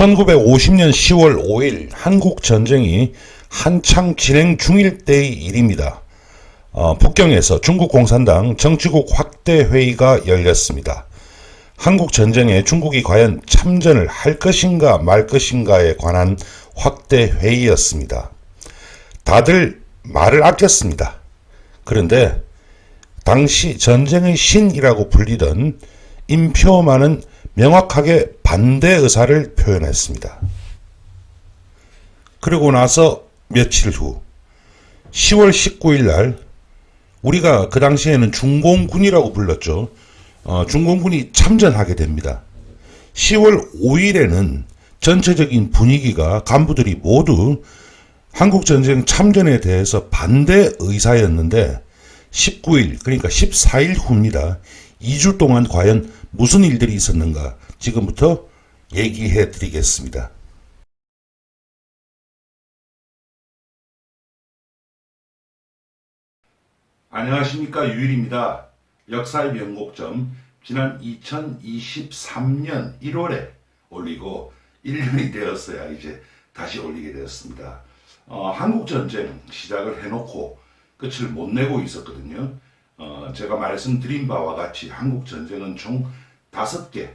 1950년 10월 5일 한국전쟁이 한창 진행 중일 때의 일입니다. 북경에서 중국 공산당 정치국 확대 회의가 열렸습니다. 한국전쟁에 중국이 과연 참전을 할 것인가 말 것인가에 관한 확대 회의였습니다. 다들 말을 아꼈습니다. 그런데 당시 전쟁의 신이라고 불리던 임표만은 명확하게 반대 의사를 표현했습니다. 그리고 나서 며칠 후 10월 19일 날 우리가 그 당시에는 중공군이라고 불렀죠. 중공군이 참전하게 됩니다. 10월 5일에는 전체적인 분위기가 간부들이 모두 한국전쟁 참전에 대해서 반대 의사였는데 19일 그러니까 14일 후입니다. 2주 동안 과연 무슨 일들이 있었는가 지금부터 얘기해 드리겠습니다. 안녕하십니까, 유일입니다. 역사의 변곡점 지난 2023년 1월에 올리고 1년이 되었어야 이제 다시 올리게 되었습니다. 한국전쟁 시작을 해놓고 끝을 못 내고 있었거든요. 제가 말씀드린 바와 같이 한국전쟁은 총 5개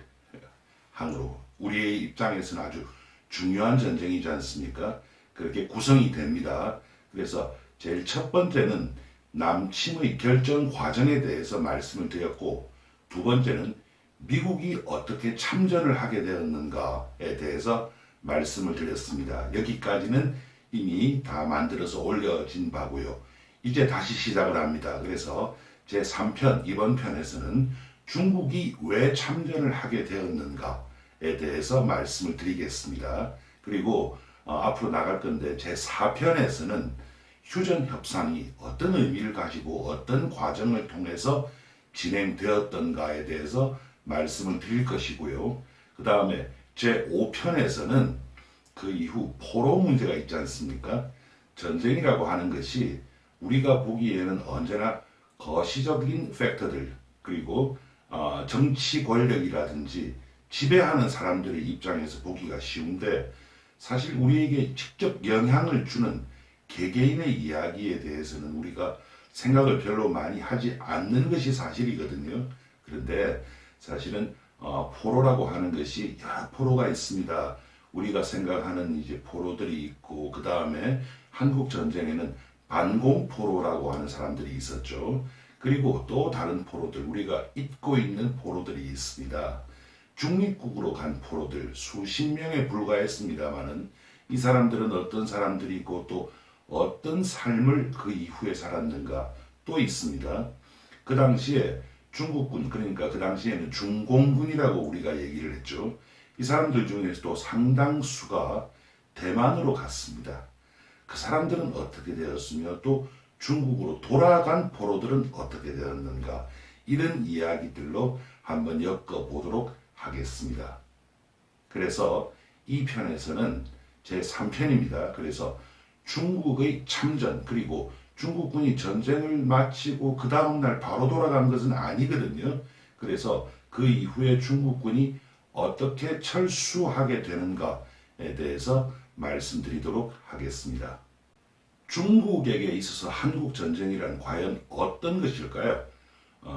항으로 우리의 입장에서는 아주 중요한 전쟁이지 않습니까? 그렇게 구성이 됩니다. 그래서 제일 첫 번째는 남침의 결정 과정에 대해서 말씀을 드렸고, 두 번째는 미국이 어떻게 참전을 하게 되었는가에 대해서 말씀을 드렸습니다. 여기까지는 이미 다 만들어서 올려진 바고요. 이제 다시 시작을 합니다. 그래서 제3편, 이번 편에서는 중국이 왜 참전을 하게 되었는가에 대해서 말씀을 드리겠습니다. 그리고 앞으로 나갈 건데 제4편에서는 휴전협상이 어떤 의미를 가지고 어떤 과정을 통해서 진행되었던가에 대해서 말씀을 드릴 것이고요. 그 다음에 제5편에서는 그 이후 포로 문제가 있지 않습니까? 전쟁이라고 하는 것이 우리가 보기에는 언제나 거시적인 팩터들, 그리고 정치 권력이라든지 지배하는 사람들의 입장에서 보기가 쉬운데, 사실 우리에게 직접 영향을 주는 개개인의 이야기에 대해서는 우리가 생각을 별로 많이 하지 않는 것이 사실이거든요. 그런데 사실은 포로라고 하는 것이 여러 포로가 있습니다. 우리가 생각하는 이제 포로들이 있고, 그 다음에 한국 전쟁에는 반공포로라고 하는 사람들이 있었죠. 그리고 또 다른 포로들, 우리가 잊고 있는 포로들이 있습니다. 중립국으로 간 포로들 수십 명에 불과했습니다만은 이 사람들은 어떤 사람들이고 또 어떤 삶을 그 이후에 살았는가 또 있습니다. 그 당시에 중국군, 그러니까 그 당시에는 중공군이라고 우리가 얘기를 했죠. 이 사람들 중에서도 상당수가 대만으로 갔습니다. 그 사람들은 어떻게 되었으며 또 중국으로 돌아간 포로들은 어떻게 되었는가, 이런 이야기들로 한번 엮어보도록 하겠습니다. 그래서 이 편에서는 제3편입니다. 그래서 중국의 참전, 그리고 중국군이 전쟁을 마치고 그 다음날 바로 돌아간 것은 아니거든요. 그래서 그 이후에 중국군이 어떻게 철수하게 되는가에 대해서 말씀드리도록 하겠습니다. 중국에게 있어서 한국전쟁이란 과연 어떤 것일까요?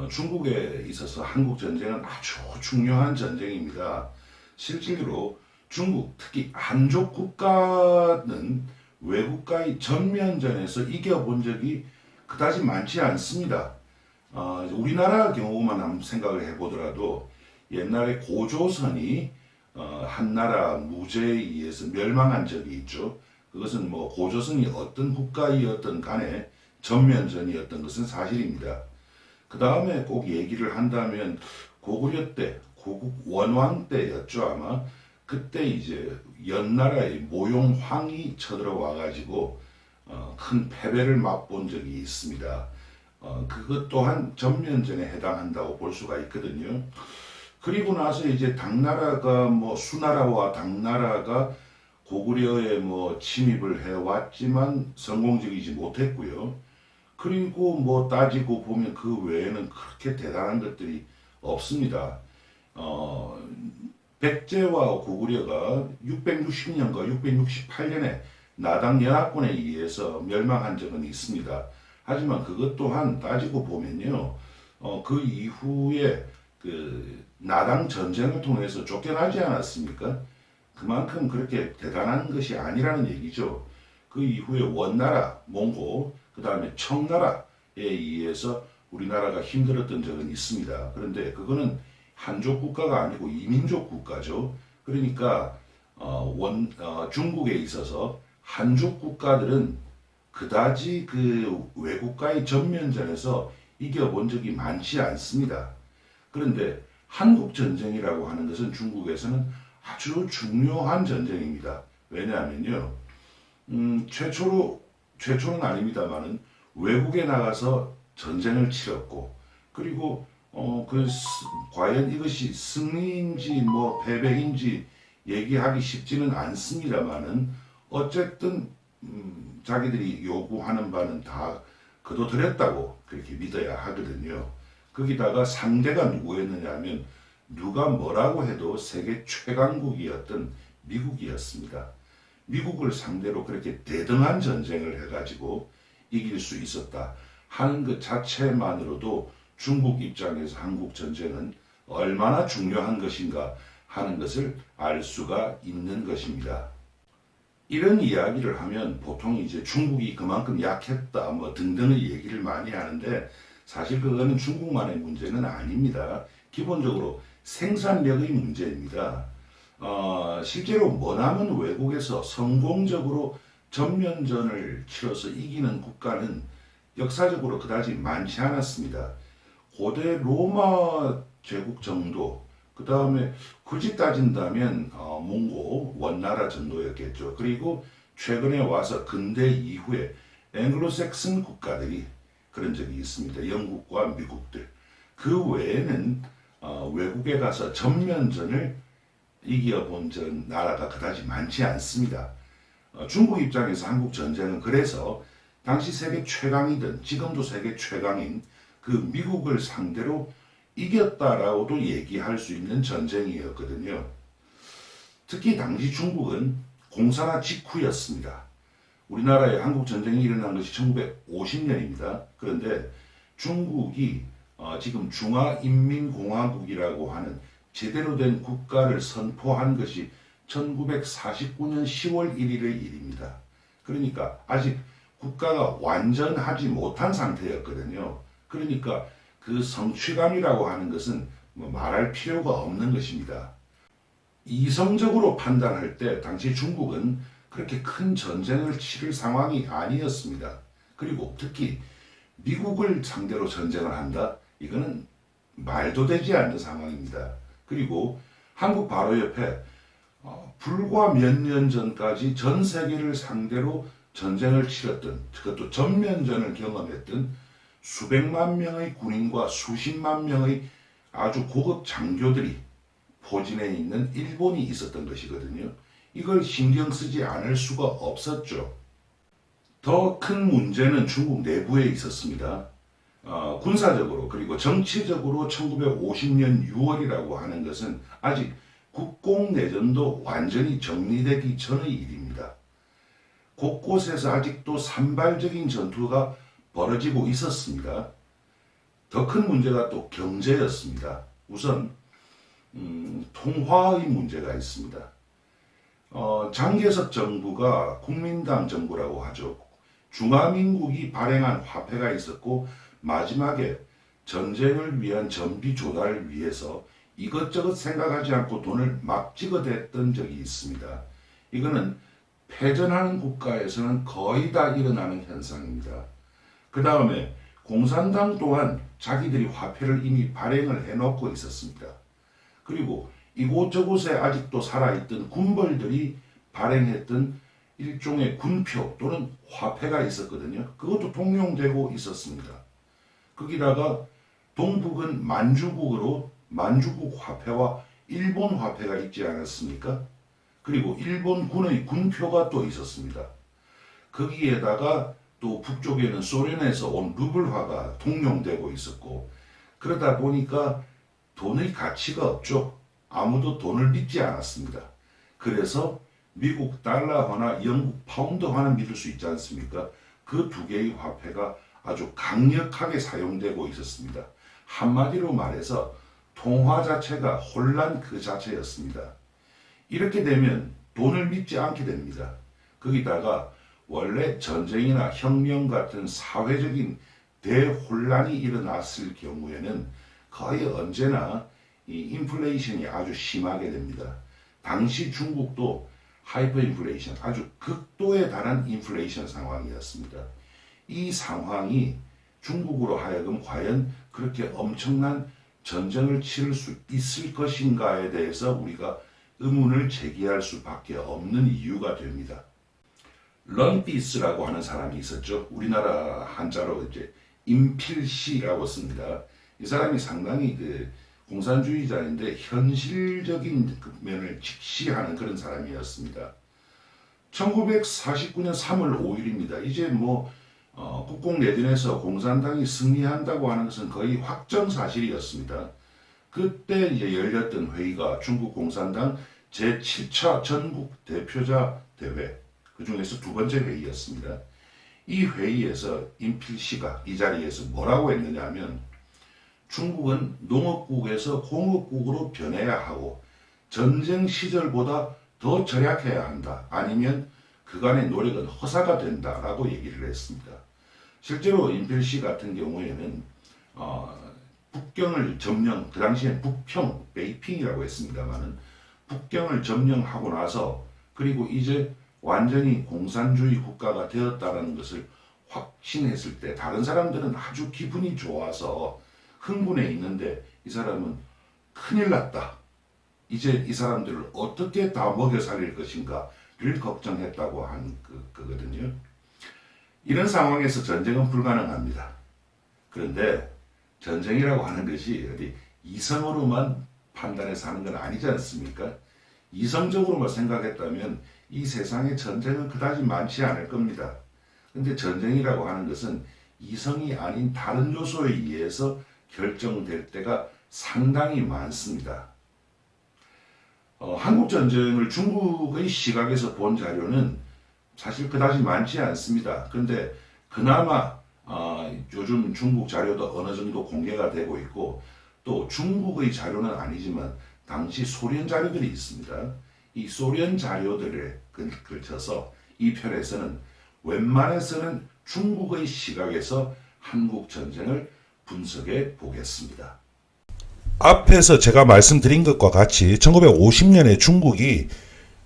중국에 있어서 한국전쟁은 아주 중요한 전쟁입니다. 실제로 중국, 특히 한족 국가는 외국과의 전면전에서 이겨본 적이 그다지 많지 않습니다. 우리나라 경우만 한번 생각을 해보더라도 옛날에 고조선이 한나라 무제에 의해서 멸망한 적이 있죠. 그것은 뭐 고조선이 어떤 국가이었던 간에 전면전이었던 것은 사실입니다. 그 다음에 꼭 얘기를 한다면 고구려 때, 고국 원왕 때였죠 아마. 그때 이제 연나라의 모용황이 쳐들어와 가지고 큰 패배를 맛본 적이 있습니다. 그것 또한 전면전에 해당한다고 볼 수가 있거든요. 그리고 나서 이제 당나라가 수나라와 당나라가 고구려에 침입을 해왔지만 성공적이지 못했고요. 그리고 따지고 보면 그 외에는 그렇게 대단한 것들이 없습니다. 백제와 고구려가 660년과 668년에 나당 연합군에 의해서 멸망한 적은 있습니다. 하지만 그것 또한 따지고 보면요, 그 이후에 그 나당 전쟁을 통해서 쫓겨나지 않았습니까? 그만큼 그렇게 대단한 것이 아니라는 얘기죠. 그 이후에 원나라, 몽고, 그 다음에 청나라에 의해서 우리나라가 힘들었던 적은 있습니다. 그런데 그거는 한족 국가가 아니고 이민족 국가죠. 그러니까 중국에 있어서 한족 국가들은 그다지 그 외국과의 전면전에서 이겨본 적이 많지 않습니다. 그런데 한국 전쟁이라고 하는 것은 중국에서는 아주 중요한 전쟁입니다. 왜냐하면요, 최초는 아닙니다만은 외국에 나가서 전쟁을 치렀고, 그리고 과연 이것이 승리인지 뭐 패배인지 얘기하기 쉽지는 않습니다만은 어쨌든 자기들이 요구하는 바는 다 거둬들였다고 그렇게 믿어야 하거든요. 거기다가 상대가 누구였느냐 하면 누가 뭐라고 해도 세계 최강국이었던 미국이었습니다. 미국을 상대로 그렇게 대등한 전쟁을 해가지고 이길 수 있었다 하는 것 자체만으로도 중국 입장에서 한국 전쟁은 얼마나 중요한 것인가 하는 것을 알 수가 있는 것입니다. 이런 이야기를 하면 보통 이제 중국이 그만큼 약했다 뭐 등등의 얘기를 많이 하는데 사실 그거는 중국만의 문제는 아닙니다. 기본적으로 생산력의 문제입니다. 실제로 머나먼 외국에서 성공적으로 전면전을 치러서 이기는 국가는 역사적으로 그다지 많지 않았습니다. 고대 로마 제국 정도, 그 다음에 굳이 따진다면 몽고, 원나라 정도였겠죠. 그리고 최근에 와서 근대 이후에 앵글로색슨 국가들이 그런 적이 있습니다. 영국과 미국들. 그 외에는 외국에 가서 전면전을 이겨본 나라가 그다지 많지 않습니다. 중국 입장에서 한국 전쟁은 그래서 당시 세계 최강이든 지금도 세계 최강인 그 미국을 상대로 이겼다라고도 얘기할 수 있는 전쟁이었거든요. 특히 당시 중국은 공산화 직후였습니다. 우리나라에 한국 전쟁이 일어난 것이 1950년입니다. 그런데 중국이 지금 중화인민공화국이라고 하는 제대로 된 국가를 선포한 것이 1949년 10월 1일의 일입니다. 그러니까 아직 국가가 완전하지 못한 상태였거든요. 그러니까 그 성취감이라고 하는 것은 뭐 말할 필요가 없는 것입니다. 이성적으로 판단할 때 당시 중국은 그렇게 큰 전쟁을 치를 상황이 아니었습니다. 그리고 특히 미국을 상대로 전쟁을 한다? 이거는 말도 되지 않는 상황입니다. 그리고 한국 바로 옆에 불과 몇 년 전까지 전 세계를 상대로 전쟁을 치렀던, 그것도 전면전을 경험했던 수백만 명의 군인과 수십만 명의 아주 고급 장교들이 포진해 있는 일본이 있었던 것이거든요. 이걸 신경 쓰지 않을 수가 없었죠. 더 큰 문제는 중국 내부에 있었습니다. 군사적으로 그리고 정치적으로 1950년 6월이라고 하는 것은 아직 국공내전도 완전히 정리되기 전의 일입니다. 곳곳에서 아직도 산발적인 전투가 벌어지고 있었습니다. 더 큰 문제가 또 경제였습니다. 우선 통화의 문제가 있습니다. 장개석 정부가 국민당 정부라고 하죠. 중화민국이 발행한 화폐가 있었고 마지막에 전쟁을 위한 전비 조달을 위해서 이것저것 생각하지 않고 돈을 막 찍어댔던 적이 있습니다. 이거는 패전하는 국가에서는 거의 다 일어나는 현상입니다. 그 다음에 공산당 또한 자기들이 화폐를 이미 발행을 해놓고 있었습니다. 그리고 이곳저곳에 아직도 살아있던 군벌들이 발행했던 일종의 군표 또는 화폐가 있었거든요. 그것도 통용되고 있었습니다. 거기다가 동북은 만주국으로 만주국 화폐와 일본 화폐가 있지 않았습니까? 그리고 일본군의 군표가 또 있었습니다. 거기에다가 또 북쪽에는 소련에서 온 루블화가 통용되고 있었고, 그러다 보니까 돈의 가치가 없죠. 아무도 돈을 믿지 않았습니다. 그래서 미국 달러화나 영국 파운드화는 믿을 수 있지 않습니까? 그 두 개의 화폐가 아주 강력하게 사용되고 있었습니다. 한마디로 말해서 통화 자체가 혼란 그 자체였습니다. 이렇게 되면 돈을 믿지 않게 됩니다. 거기다가 원래 전쟁이나 혁명 같은 사회적인 대혼란이 일어났을 경우에는 거의 언제나 이 인플레이션이 아주 심하게 됩니다. 당시 중국도 하이퍼 인플레이션, 아주 극도에 달한 인플레이션 상황이었습니다. 이 상황이 중국으로 하여금 과연 그렇게 엄청난 전쟁을 치를 수 있을 것인가에 대해서 우리가 의문을 제기할 수밖에 없는 이유가 됩니다. 런피스라고 하는 사람이 있었죠. 우리나라 한자로 이제 임필시라고 씁니다. 이 사람이 상당히 공산주의자인데 현실적인 면을 직시하는 그런 사람이었습니다. 1949년 3월 5일입니다. 이제 국공내전에서 공산당이 승리한다고 하는 것은 거의 확정사실이었습니다. 그때 이제 열렸던 회의가 중국 공산당 제7차 전국 대표자 대회, 그 중에서 두 번째 회의였습니다. 이 회의에서 임필시가 이 자리에서 뭐라고 했느냐 하면, 중국은 농업국에서 공업국으로 변해야 하고 전쟁 시절보다 더 절약해야 한다. 아니면 그간의 노력은 허사가 된다라고 얘기를 했습니다. 실제로 임필시 같은 경우에는 북경을 점령, 그 당시엔 북평, 베이핑이라고 했습니다만은 북경을 점령하고 나서 그리고 이제 완전히 공산주의 국가가 되었다는 것을 확신했을 때 다른 사람들은 아주 기분이 좋아서 흥분해 있는데 이 사람은 큰일 났다. 이제 이 사람들을 어떻게 다 먹여 살릴 것인가를 걱정했다고 한 거거든요. 이런 상황에서 전쟁은 불가능합니다. 그런데 전쟁이라고 하는 것이 어디 이성으로만 판단해서 하는 건 아니지 않습니까? 이성적으로만 생각했다면 이 세상에 전쟁은 그다지 많지 않을 겁니다. 그런데 전쟁이라고 하는 것은 이성이 아닌 다른 요소에 의해서 결정될 때가 상당히 많습니다. 한국전쟁을 중국의 시각에서 본 자료는 사실 그다지 많지 않습니다. 그런데 그나마 요즘 중국 자료도 어느 정도 공개가 되고 있고 또 중국의 자료는 아니지만 당시 소련 자료들이 있습니다. 이 소련 자료들에 걸쳐서 이 편에서는 웬만해서는 중국의 시각에서 한국 전쟁을 분석해 보겠습니다. 앞에서 제가 말씀드린 것과 같이 1950년에 중국이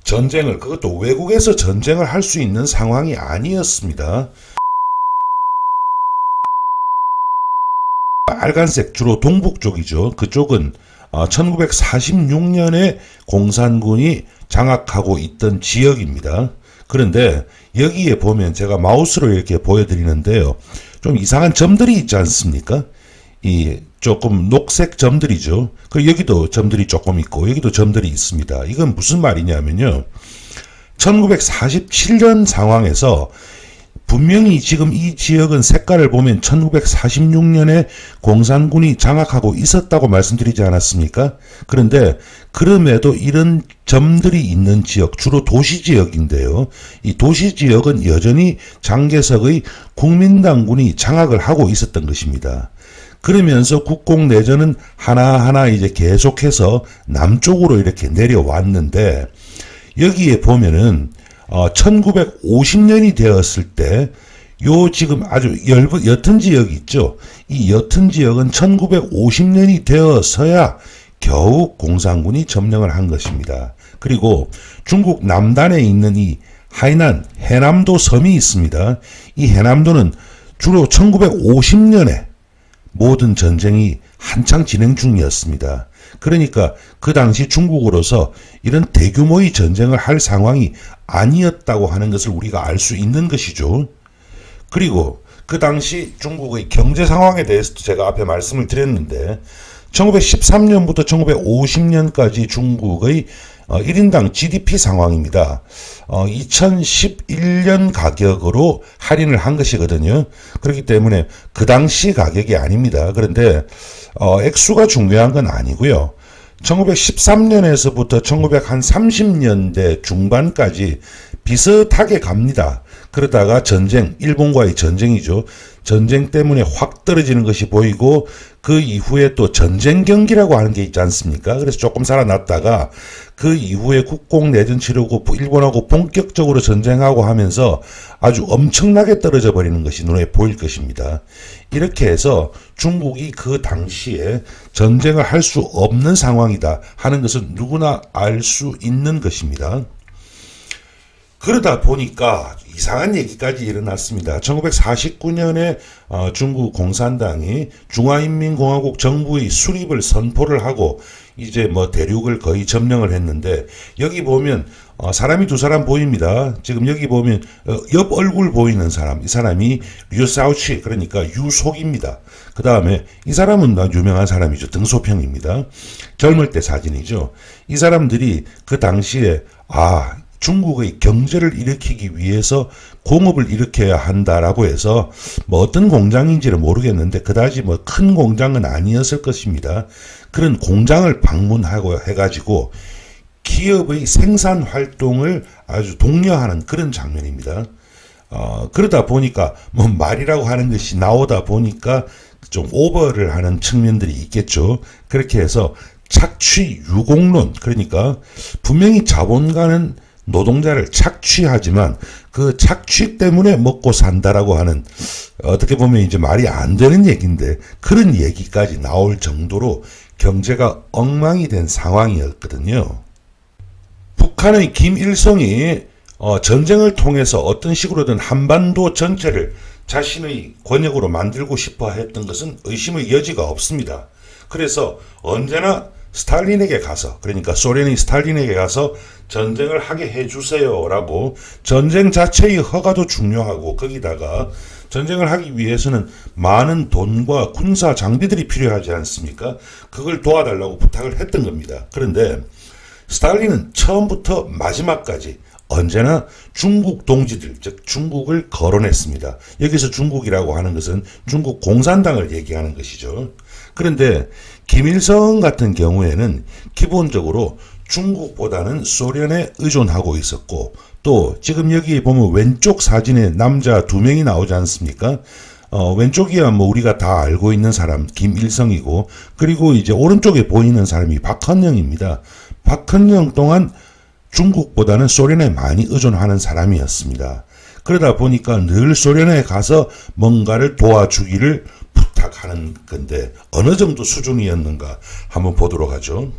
전쟁을, 그것도 외국에서 전쟁을 할 수 있는 상황이 아니었습니다. 빨간색 주로 동북 쪽이죠. 그쪽은 1946년에 공산군이 장악하고 있던 지역입니다. 그런데 여기에 보면 제가 마우스로 이렇게 보여드리는데요. 좀 이상한 점들이 있지 않습니까? 이 조금 녹색 점들이죠. 그리고 여기도 점들이 조금 있고 여기도 점들이 있습니다. 이건 무슨 말이냐면요. 1947년 상황에서 분명히 지금 이 지역은 색깔을 보면 1946년에 공산군이 장악하고 있었다고 말씀드리지 않았습니까? 그런데 그럼에도 이런 점들이 있는 지역, 주로 도시지역인데요. 이 도시지역은 여전히 장개석의 국민당군이 장악을 하고 있었던 것입니다. 그러면서 국공내전은 하나하나 이제 계속해서 남쪽으로 이렇게 내려왔는데 여기에 보면은 1950년이 되었을 때 요 지금 아주 옅은 지역이 있죠. 이 옅은 지역은 1950년이 되어서야 겨우 공산군이 점령을 한 것입니다. 그리고 중국 남단에 있는 이 하이난 해남도 섬이 있습니다. 이 해남도는 주로 1950년에 모든 전쟁이 한창 진행 중이었습니다. 그러니까 그 당시 중국으로서 이런 대규모의 전쟁을 할 상황이 아니었다고 하는 것을 우리가 알 수 있는 것이죠. 그리고 그 당시 중국의 경제 상황에 대해서도 제가 앞에 말씀을 드렸는데 1913년부터 1950년까지 중국의 1인당 GDP 상황입니다. 2011년 가격으로 할인을 한 것이거든요. 그렇기 때문에 그 당시 가격이 아닙니다. 그런데 액수가 중요한 건 아니고요. 1913년에서부터 1930년대 중반까지 비슷하게 갑니다. 그러다가 전쟁, 일본과의 전쟁이죠. 전쟁 때문에 확 떨어지는 것이 보이고 그 이후에 또 전쟁 경기라고 하는 게 있지 않습니까? 그래서 조금 살아났다가 그 이후에 국공내전 치르고 일본하고 본격적으로 전쟁하고 하면서 아주 엄청나게 떨어져 버리는 것이 눈에 보일 것입니다. 이렇게 해서 중국이 그 당시에 전쟁을 할 수 없는 상황이다 하는 것은 누구나 알 수 있는 것입니다. 그러다 보니까 이상한 얘기까지 일어났습니다. 1949년에 중국 공산당이 중화인민공화국 정부의 수립을 선포를 하고 이제 뭐 대륙을 거의 점령을 했는데 여기 보면 사람이 두 사람 보입니다. 지금 여기 보면 옆 얼굴 보이는 사람, 이 사람이 류사오치 그러니까 유속입니다. 그 다음에 이 사람은 유명한 사람이죠. 등소평입니다. 젊을 때 사진이죠. 이 사람들이 그 당시에 중국의 경제를 일으키기 위해서 공업을 일으켜야 한다라고 해서 뭐 어떤 공장인지는 모르겠는데 그다지 뭐 큰 공장은 아니었을 것입니다. 그런 공장을 방문하고 해가지고 기업의 생산 활동을 아주 독려하는 그런 장면입니다. 그러다 보니까 뭐 말이라고 하는 것이 나오다 보니까 좀 오버를 하는 측면들이 있겠죠. 그렇게 해서 착취 유공론, 그러니까 분명히 자본가는 노동자를 착취하지만 그 착취 때문에 먹고 산다라고 하는 어떻게 보면 이제 말이 안 되는 얘기인데 그런 얘기까지 나올 정도로 경제가 엉망이 된 상황이었거든요. 북한의 김일성이 전쟁을 통해서 어떤 식으로든 한반도 전체를 자신의 권역으로 만들고 싶어 했던 것은 의심의 여지가 없습니다. 그래서 언제나 스탈린에게 가서, 그러니까 소련의 스탈린에게 가서 전쟁을 하게 해주세요라고 전쟁 자체의 허가도 중요하고 거기다가 전쟁을 하기 위해서는 많은 돈과 군사 장비들이 필요하지 않습니까? 그걸 도와달라고 부탁을 했던 겁니다. 그런데 스탈린은 처음부터 마지막까지 언제나 중국 동지들, 즉 중국을 거론했습니다. 여기서 중국이라고 하는 것은 중국 공산당을 얘기하는 것이죠. 그런데 김일성 같은 경우에는 기본적으로 중국보다는 소련에 의존하고 있었고 또 지금 여기 보면 왼쪽 사진에 남자 두 명이 나오지 않습니까? 왼쪽이야 뭐 우리가 다 알고 있는 사람 김일성이고 그리고 이제 오른쪽에 보이는 사람이 박헌영입니다. 박헌영 또한 중국보다는 소련에 많이 의존하는 사람이었습니다. 그러다 보니까 늘 소련에 가서 뭔가를 도와주기를 부탁하는 건데 어느 정도 수준이었는가 한번 보도록 하죠.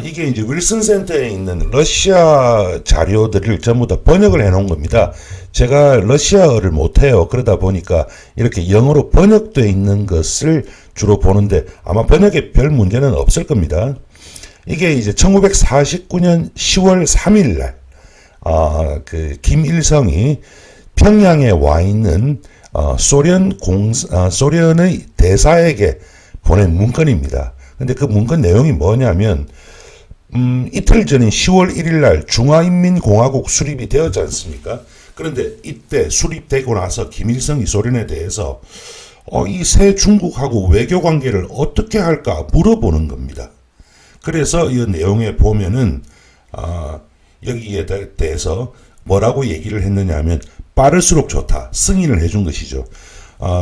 이게 이제 윌슨 센터에 있는 러시아 자료들을 전부 다 번역을 해놓은 겁니다. 제가 러시아어를 못해요. 그러다 보니까 이렇게 영어로 번역되어 있는 것을 주로 보는데 아마 번역에 별 문제는 없을 겁니다. 이게 이제 1949년 10월 3일 날, 김일성이 평양에 와 있는 소련의 대사에게 보낸 문건입니다. 근데 그 문건 내용이 뭐냐면, 이틀 전인 10월 1일 날 중화인민공화국 수립이 되었지 않습니까? 그런데 이때 수립되고 나서 김일성이 소련에 대해서 이 새 중국하고 외교 관계를 어떻게 할까 물어보는 겁니다. 그래서 이 내용에 보면은 여기에 대해서 뭐라고 얘기를 했느냐 하면 빠를수록 좋다. 승인을 해준 것이죠.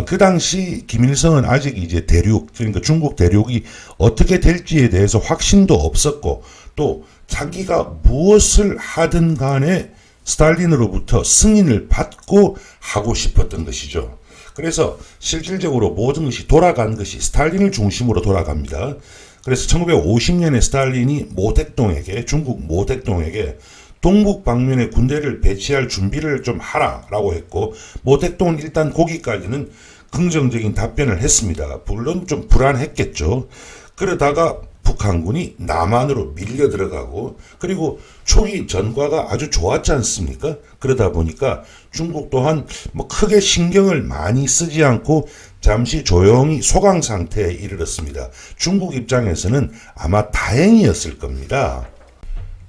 그 당시 김일성은 아직 이제 대륙, 그러니까 중국 대륙이 어떻게 될지에 대해서 확신도 없었고 또 자기가 무엇을 하든 간에 스탈린으로부터 승인을 받고 하고 싶었던 것이죠. 그래서 실질적으로 모든 것이 돌아간 것이 스탈린을 중심으로 돌아갑니다. 그래서 1950년에 스탈린이 모택동에게, 중국 모택동에게 동북 방면에 군대를 배치할 준비를 좀 하라라고 했고 모택동은 일단 거기까지는 긍정적인 답변을 했습니다. 물론 좀 불안했겠죠. 그러다가 북한군이 남한으로 밀려 들어가고 그리고 초기 전과가 아주 좋았지 않습니까? 그러다 보니까 중국 또한 뭐 크게 신경을 많이 쓰지 않고 잠시 조용히 소강 상태에 이르렀습니다. 중국 입장에서는 아마 다행이었을 겁니다.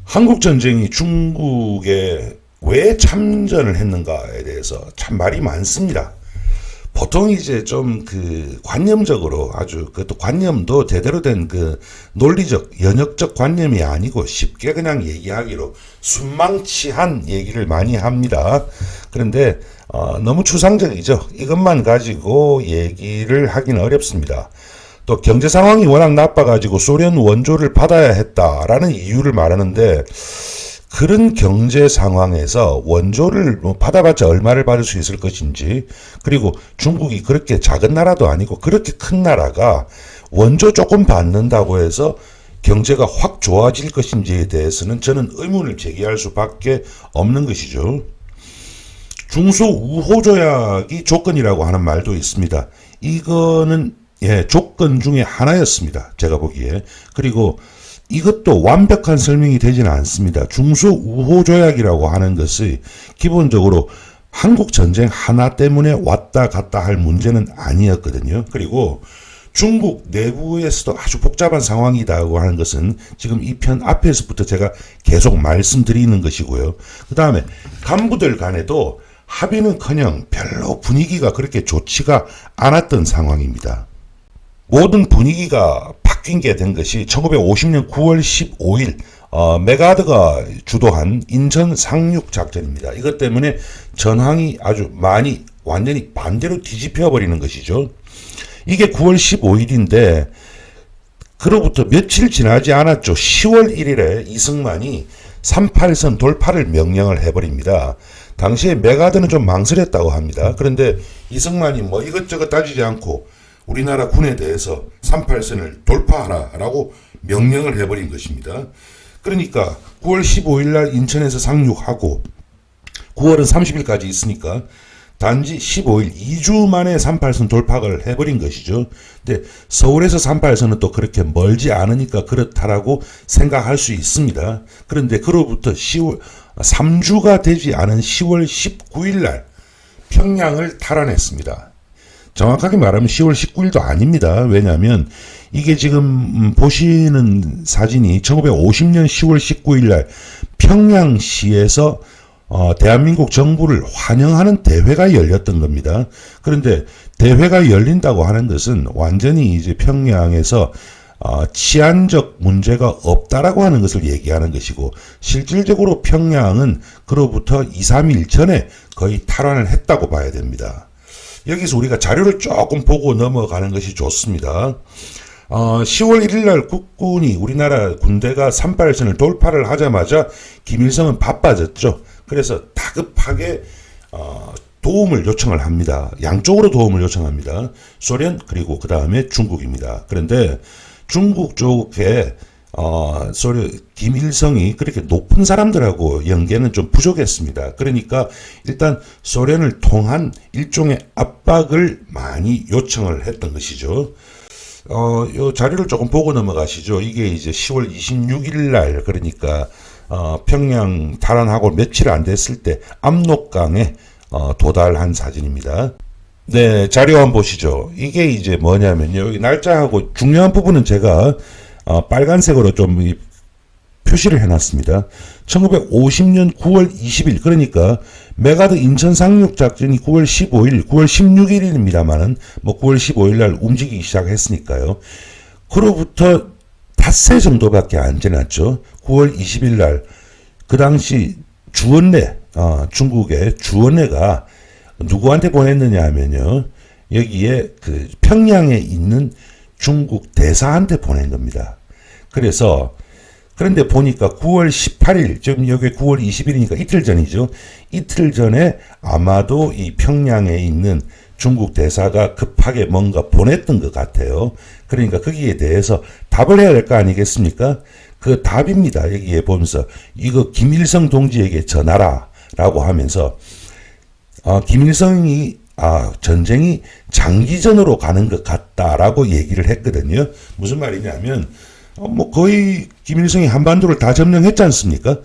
한국전쟁이 중국에 왜 참전을 했는가에 대해서 참 말이 많습니다. 보통 이제 좀 그 관념적으로 아주 그것도 관념도 제대로 된 그 논리적 연역적 관념이 아니고 쉽게 그냥 얘기하기로 순망치한 얘기를 많이 합니다. 그런데 너무 추상적이죠. 이것만 가지고 얘기를 하기는 어렵습니다. 또 경제 상황이 워낙 나빠가지고 소련 원조를 받아야 했다라는 이유를 말하는데, 그런 경제 상황에서 원조를 받아봤자 얼마를 받을 수 있을 것인지, 그리고 중국이 그렇게 작은 나라도 아니고 그렇게 큰 나라가 원조 조금 받는다고 해서 경제가 확 좋아질 것인지에 대해서는 저는 의문을 제기할 수밖에 없는 것이죠. 중소우호조약이 조건이라고 하는 말도 있습니다. 이거는 조건 중에 하나였습니다. 제가 보기에. 그리고 이것도 완벽한 설명이 되지는 않습니다. 중소우호조약이라고 하는 것이 기본적으로 한국 전쟁 하나 때문에 왔다 갔다 할 문제는 아니었거든요. 그리고 중국 내부에서도 아주 복잡한 상황이다고 하는 것은 지금 이 편 앞에서부터 제가 계속 말씀드리는 것이고요. 그 다음에 간부들 간에도 합의는커녕 별로 분위기가 그렇게 좋지가 않았던 상황입니다. 모든 분위기가 바뀐 게 된 것이 1950년 9월 15일 메가드가 주도한 인천 상륙 작전입니다. 이것 때문에 전황이 아주 많이 완전히 반대로 뒤집혀 버리는 것이죠. 이게 9월 15일인데 그로부터 며칠 지나지 않았죠. 10월 1일에 이승만이 38선 돌파를 명령을 해버립니다. 당시에 메가드는 좀 망설였다고 합니다. 그런데 이승만이 뭐 이것저것 따지지 않고 우리나라 군에 대해서 38선을 돌파하라라고 명령을 해버린 것입니다. 그러니까 9월 15일 날 인천에서 상륙하고 9월은 30일까지 있으니까 단지 15일 2주 만에 38선 돌파를 해버린 것이죠. 근데 서울에서 38선은 또 그렇게 멀지 않으니까 그렇다라고 생각할 수 있습니다. 그런데 그로부터 3주가 되지 않은 10월 19일 날 평양을 탈환했습니다. 정확하게 말하면 10월 19일도 아닙니다. 왜냐하면 이게 지금 보시는 사진이 1950년 10월 19일 날 평양시에서 대한민국 정부를 환영하는 대회가 열렸던 겁니다. 그런데 대회가 열린다고 하는 것은 완전히 이제 평양에서 치안적 문제가 없다라고 하는 것을 얘기하는 것이고, 실질적으로 평양은 그로부터 2, 3일 전에 거의 탈환을 했다고 봐야 됩니다. 여기서 우리가 자료를 조금 보고 넘어가는 것이 좋습니다. 10월 1일 날 국군이 우리나라 군대가 38선을 돌파를 하자마자 김일성은 바빠졌죠. 그래서 다급하게 도움을 요청을 합니다. 양쪽으로 도움을 요청합니다. 소련 그리고 그 다음에 중국입니다. 그런데 중국 쪽에 김일성이 그렇게 높은 사람들하고 연계는 좀 부족했습니다. 그러니까 일단 소련을 통한 일종의 압박을 많이 요청을 했던 것이죠. 요 자료를 조금 보고 넘어가시죠. 이게 이제 10월 26일 날, 그러니까 평양 탈환하고 며칠 안 됐을 때 압록강에 도달한 사진입니다. 네, 자료 한번 보시죠. 이게 이제 뭐냐면요, 여기 날짜하고 중요한 부분은 제가 빨간색으로 좀 표시를 해놨습니다. 1950년 9월 20일, 그러니까 메가드 인천 상륙 작전이 9월 15일, 9월 16일입니다만은 뭐 9월 15일 날 움직이기 시작했으니까요. 그로부터 닷새 정도밖에 안 지났죠. 9월 20일 날 그 당시 주원래, 중국의 주원래가 누구한테 보냈느냐 하면요, 여기에 그 평양에 있는 중국 대사한테 보낸 겁니다. 그런데 보니까 9월 18일, 지금 여기 9월 20일이니까 이틀 전이죠. 이틀 전에 아마도 이 평양에 있는 중국 대사가 급하게 뭔가 보냈던 것 같아요. 그러니까 거기에 대해서 답을 해야 될 거 아니겠습니까? 그 답입니다. 여기에 보면서 이거 김일성 동지에게 전하라 라고 하면서 김일성이 전쟁이 장기전으로 가는 것 같다라고 얘기를 했거든요. 무슨 말이냐면 뭐 거의 김일성이 한반도를 다 점령했지 않습니까?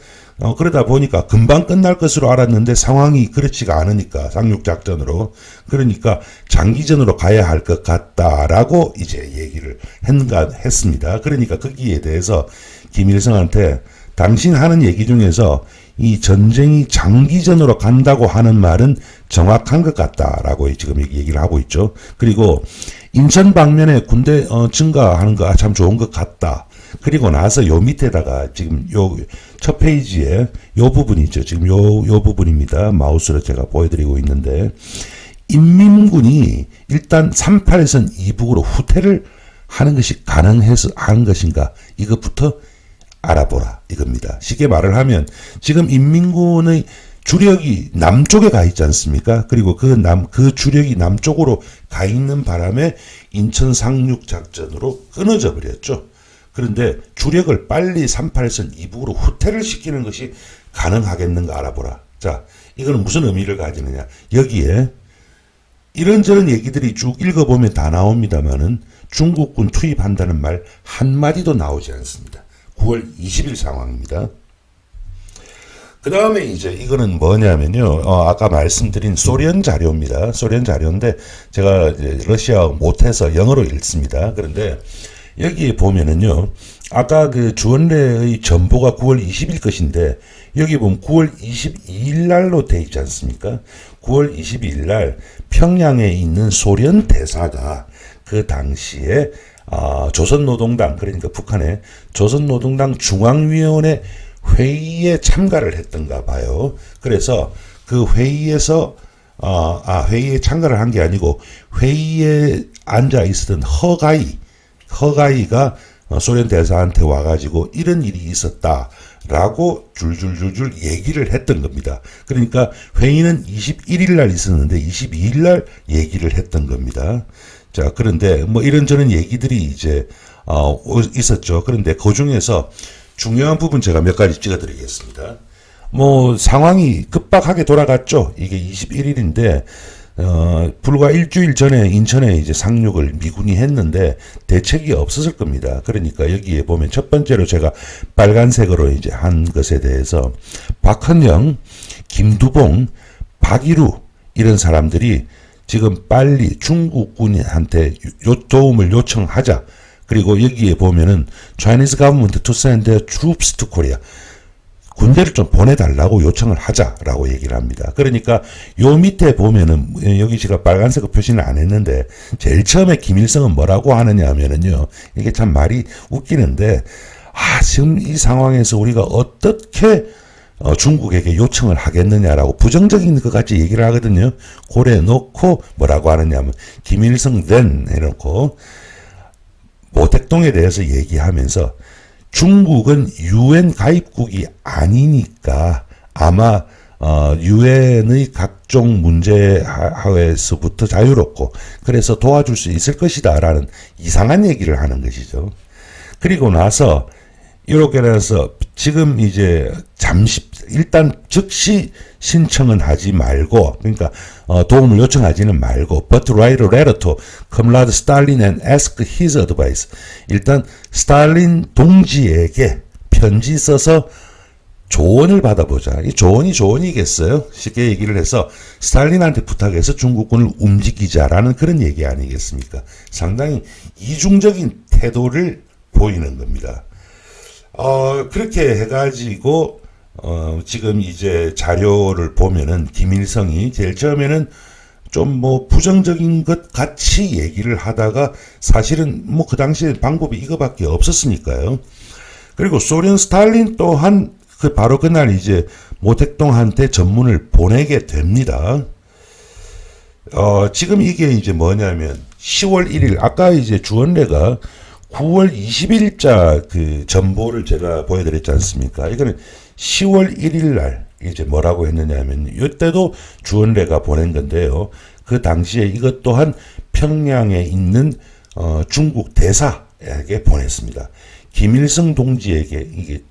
그러다 보니까 금방 끝날 것으로 알았는데 상황이 그렇지가 않으니까 상륙작전으로, 그러니까 장기전으로 가야 할 것 같다라고 이제 얘기를 했습니다. 그러니까 거기에 대해서 김일성한테 당신 하는 얘기 중에서 이 전쟁이 장기전으로 간다고 하는 말은 정확한 것 같다라고 지금 얘기를 하고 있죠. 그리고 인천 방면에 군대 증가하는 거 참 좋은 것 같다. 그리고 나서 요 밑에다가 지금 요 첫 페이지에 요 부분 있죠. 지금 요 부분입니다. 마우스로 제가 보여드리고 있는데, 인민군이 일단 38선 이북으로 후퇴를 하는 것이 가능해서 하는 것인가, 이것부터 알아보라 이겁니다. 쉽게 말을 하면 지금 인민군의 주력이 남쪽에 가 있지 않습니까? 그리고 그 주력이 남쪽으로 가 있는 바람에 인천 상륙 작전으로 끊어져 버렸죠. 그런데 주력을 빨리 38선 이북으로 후퇴를 시키는 것이 가능하겠는가 알아보라. 자, 이거는 무슨 의미를 가지느냐. 여기에 이런저런 얘기들이 쭉 읽어보면 다 나옵니다만은 중국군 투입한다는 말 한마디도 나오지 않습니다. 9월 20일 상황입니다. 그 다음에 이제 이거는 뭐냐면요. 아까 말씀드린 소련 자료입니다. 소련 자료인데 제가 이제 러시아 못해서 영어로 읽습니다. 그런데 여기에 보면은요. 아까 그 주원래의 전보가 9월 20일 것인데 여기 보면 9월 22일 날로 돼 있지 않습니까? 9월 22일 날 평양에 있는 소련 대사가 그 당시에 조선노동당, 그러니까 북한의 조선노동당 중앙위원회 회의에 참가를 했던가 봐요. 그래서 그 회의에서 회의에 참가를 한 게 아니고 회의에 앉아 있었던 허가이가 소련 대사한테 와가지고 이런 일이 있었다라고 줄줄줄줄 얘기를 했던 겁니다. 그러니까 회의는 21일 날 있었는데 22일 날 얘기를 했던 겁니다. 자, 그런데 뭐 이런저런 얘기들이 이제 있었죠. 그런데 그 중에서 중요한 부분 제가 몇 가지 찍어드리겠습니다. 뭐 상황이 급박하게 돌아갔죠. 이게 21일인데 불과 일주일 전에 인천에 이제 상륙을 미군이 했는데 대책이 없었을 겁니다. 그러니까 여기에 보면 첫 번째로 제가 빨간색으로 이제 한 것에 대해서 박헌영, 김두봉, 박일우 이런 사람들이 지금 빨리 중국군한테 도움을 요청하자. 그리고 여기에 보면은 Chinese government to send their troops to Korea. 군대를 좀 보내달라고 요청을 하자라고 얘기를 합니다. 그러니까 요 밑에 보면은 여기 제가 빨간색으로 표시는 안 했는데 제일 처음에 김일성은 뭐라고 하느냐 하면은요. 이게 참 말이 웃기는데 지금 이 상황에서 우리가 어떻게 중국에게 요청을 하겠느냐라고 부정적인 것 같이 얘기를 하거든요. 고래 놓고 뭐라고 하느냐면 김일성 then 해놓고 모택동에 대해서 얘기하면서 중국은 유엔 가입국이 아니니까 아마 유엔의 각종 문제 하에서부터 자유롭고 그래서 도와줄 수 있을 것이다 라는 이상한 얘기를 하는 것이죠. 그리고 나서 이렇게 해서 지금 이제 잠시 일단 즉시 신청은 하지 말고 그러니까 도움을 요청하지는 말고 but write a letter to Comrade Stalin and ask his advice. 일단 스탈린 동지에게 편지 써서 조언을 받아보자. 이 조언이 조언이겠어요? 쉽게 얘기를 해서 스탈린한테 부탁해서 중국군을 움직이자라는 그런 얘기 아니겠습니까? 상당히 이중적인 태도를 보이는 겁니다. 그렇게 해가지고, 지금 이제 자료를 보면은, 김일성이 제일 처음에는 좀 뭐 부정적인 것 같이 얘기를 하다가 사실은 뭐 그 당시에 방법이 이거밖에 없었으니까요. 그리고 소련 스탈린 또한 바로 그날 이제 모택동한테 전문을 보내게 됩니다. 지금 이게 이제 뭐냐면 10월 1일, 아까 이제 주원래가 9월 20일자 그 전보를 제가 보여드렸지 않습니까? 이거는 10월 1일 날 이제 뭐라고 했느냐 하면 이때도 주원래가 보낸 건데요. 그 당시에 이것 또한 평양에 있는 중국 대사에게 보냈습니다. 김일성 동지에게 이게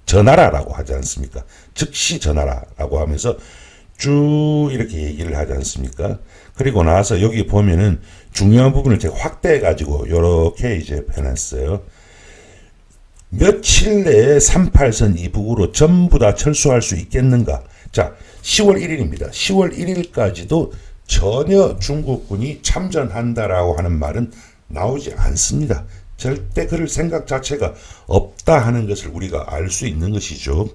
전하라라고 하지 않습니까? 즉시 전하라라고 하면서 쭉 이렇게 얘기를 하지 않습니까? 그리고 나서 여기 보면은 중요한 부분을 제가 확대해가지고 요렇게 이제 해놨어요. 며칠 내에 38선 이북으로 전부 다 철수할 수 있겠는가? 자, 10월 1일입니다. 10월 1일까지도 전혀 중국군이 참전한다라고 하는 말은 나오지 않습니다. 절대 그럴 생각 자체가 없다 하는 것을 우리가 알 수 있는 것이죠.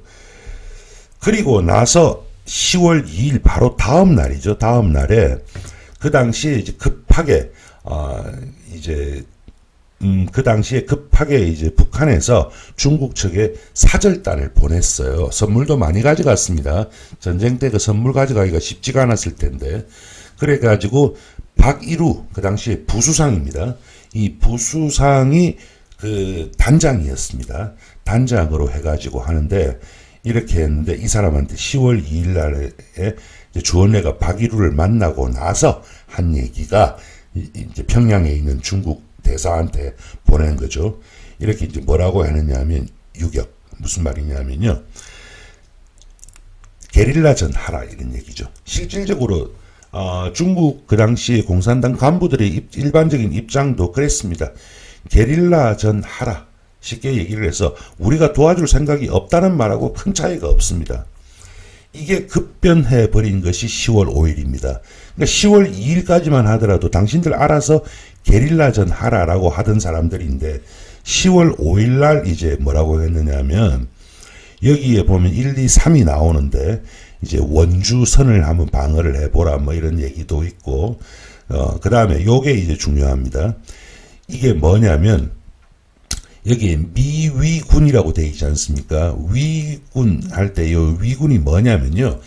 그리고 나서 10월 2일 바로 다음 날이죠. 다음 날에 그 당시에 이제 급하게 그 당시에 급하게 이제 북한에서 중국 측에 사절단을 보냈어요. 선물도 많이 가져갔습니다. 전쟁 때 그 선물 가져가기가 쉽지가 않았을 텐데. 그래가지고 박일우, 그 당시에 부수상입니다. 이 부수상이 그 단장이었습니다. 단장으로 해가지고 하는데, 이렇게 했는데, 이 사람한테 10월 2일 날에 주원래가 박일우를 만나고 나서 한 얘기가 이제 평양에 있는 중국 대사한테 보낸 거죠. 이렇게 이제 뭐라고 하느냐 면 유격. 무슨 말이냐면요. 게릴라전 하라 이런 얘기죠. 실질적으로 중국 그 당시 공산당 간부들의 일반적인 입장도 그랬습니다. 게릴라전 하라. 쉽게 얘기를 해서 우리가 도와줄 생각이 없다는 말하고 큰 차이가 없습니다. 이게 급변해 버린 것이 10월 5일입니다. 그러니까 10월 2일까지만 하더라도 당신들 알아서 게릴라전 하라라고 하던 사람들인데 10월 5일 날 이제 뭐라고 했느냐면 여기에 보면 1, 2, 3이 나오는데 이제 원주선을 한번 방어를 해보라 뭐 이런 얘기도 있고 그 다음에 요게 이제 중요합니다. 이게 뭐냐면 여기에 미위군이라고 되어 있지 않습니까? 위군 할 때 요 위군이 뭐냐면요.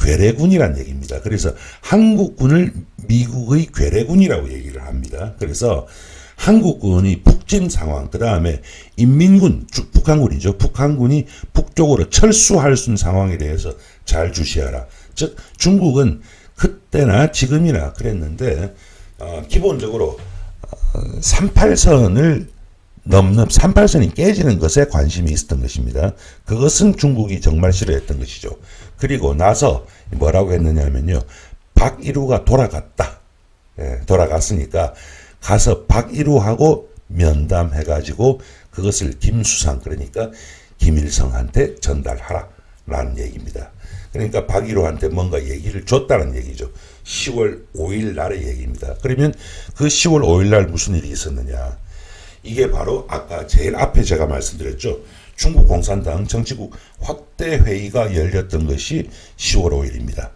괴뢰군이란 얘기입니다. 그래서 한국군을 미국의 괴뢰군이라고 얘기를 합니다. 그래서 한국군이 북진 상황, 그 다음에 인민군, 북한군이죠. 북한군이 북쪽으로 철수할 수 있는 상황에 대해서 잘 주시하라. 즉 중국은 그때나 지금이나 그랬는데 기본적으로 38선을 넘는 38선이 깨지는 것에 관심이 있었던 것입니다. 그것은 중국이 정말 싫어했던 것이죠. 그리고 나서 뭐라고 했느냐면요. 박일우가 돌아갔다. 예, 돌아갔으니까 가서 박일우하고 면담해가지고 그것을 김수상 그러니까 김일성한테 전달하라 라는 얘기입니다. 그러니까 박일우한테 뭔가 얘기를 줬다는 얘기죠. 10월 5일 날의 얘기입니다. 그러면 그 10월 5일 날 무슨 일이 있었느냐. 이게 바로 아까 제일 앞에 제가 말씀드렸죠. 중국 공산당 정치국 확대 회의가 열렸던 것이 10월 5일입니다.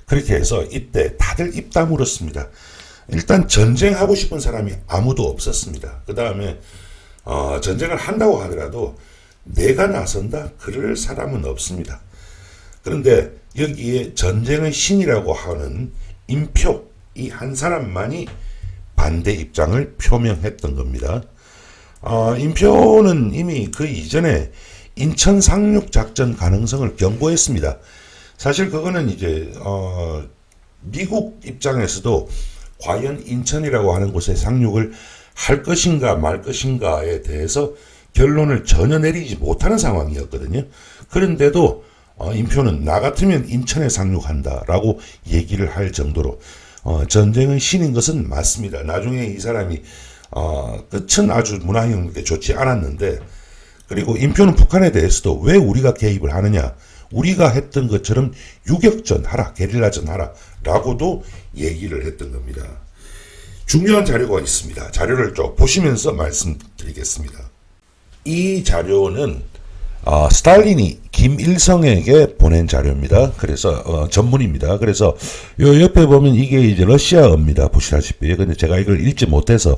그렇게 해서 이때 다들 입 다물었습니다. 일단 전쟁하고 싶은 사람이 아무도 없었습니다. 그 다음에 전쟁을 한다고 하더라도 내가 나선다 그럴 사람은 없습니다. 그런데 여기에 전쟁의 신이라고 하는 임표 이 한 사람만이 반대 입장을 표명했던 겁니다. 임표는 이미 그 이전에 인천 상륙 작전 가능성을 경고했습니다. 사실 그거는 이제 미국 입장에서도 과연 인천이라고 하는 곳에 상륙을 할 것인가 말 것인가에 대해서 결론을 전혀 내리지 못하는 상황이었거든요. 그런데도 임표는 나 같으면 인천에 상륙한다라고 얘기를 할 정도로 전쟁의 신인 것은 맞습니다. 나중에 이 사람이 끝은 아주 문화형에게 좋지 않았는데 그리고 임표는 북한에 대해서도 왜 우리가 개입을 하느냐 우리가 했던 것처럼 유격전 하라 게릴라전 하라 라고도 얘기를 했던 겁니다. 중요한 자료가 있습니다. 자료를 쭉 보시면서 말씀드리겠습니다. 이 자료는 스탈린이 김일성에게 보낸 자료입니다. 그래서 전문입니다. 그래서 요 옆에 보면 이게 이제 러시아어입니다. 보시다시피. 근데 제가 이걸 읽지 못해서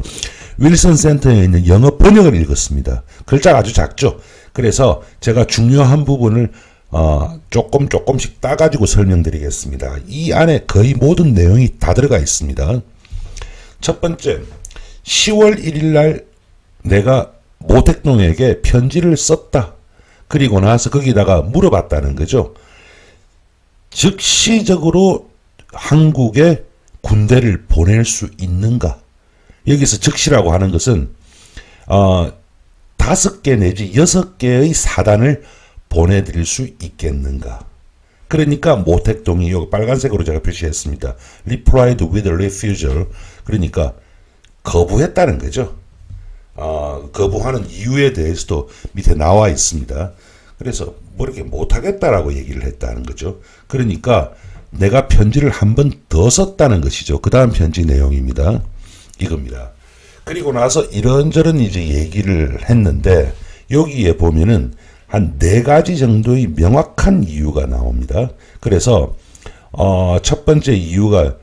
윌슨 센터에 있는 영어 번역을 읽었습니다. 글자가 아주 작죠. 그래서 제가 중요한 부분을 조금씩 따가지고 설명드리겠습니다. 이 안에 거의 모든 내용이 다 들어가 있습니다. 첫 번째, 10월 1일 날 내가 모택동에게 편지를 썼다. 그리고 나서 거기다가 물어봤다는 거죠. 즉시적으로 한국에 군대를 보낼 수 있는가? 여기서 즉시라고 하는 것은 5개 내지 6개의 사단을 보내드릴 수 있겠는가? 그러니까 모택동이 여기 빨간색으로 제가 표시했습니다. Replied with refusal. 그러니까 거부했다는 거죠. 거부하는 이유에 대해서도 밑에 나와 있습니다. 그래서 뭐 이렇게 못하겠다라고 얘기를 했다는 거죠. 그러니까 내가 편지를 한 번 더 썼다는 것이죠. 그 다음 편지 내용입니다. 이겁니다. 그리고 나서 이런저런 이제 얘기를 했는데 여기에 보면은 한 4가지 정도의 명확한 이유가 나옵니다. 그래서 첫 번째 이유가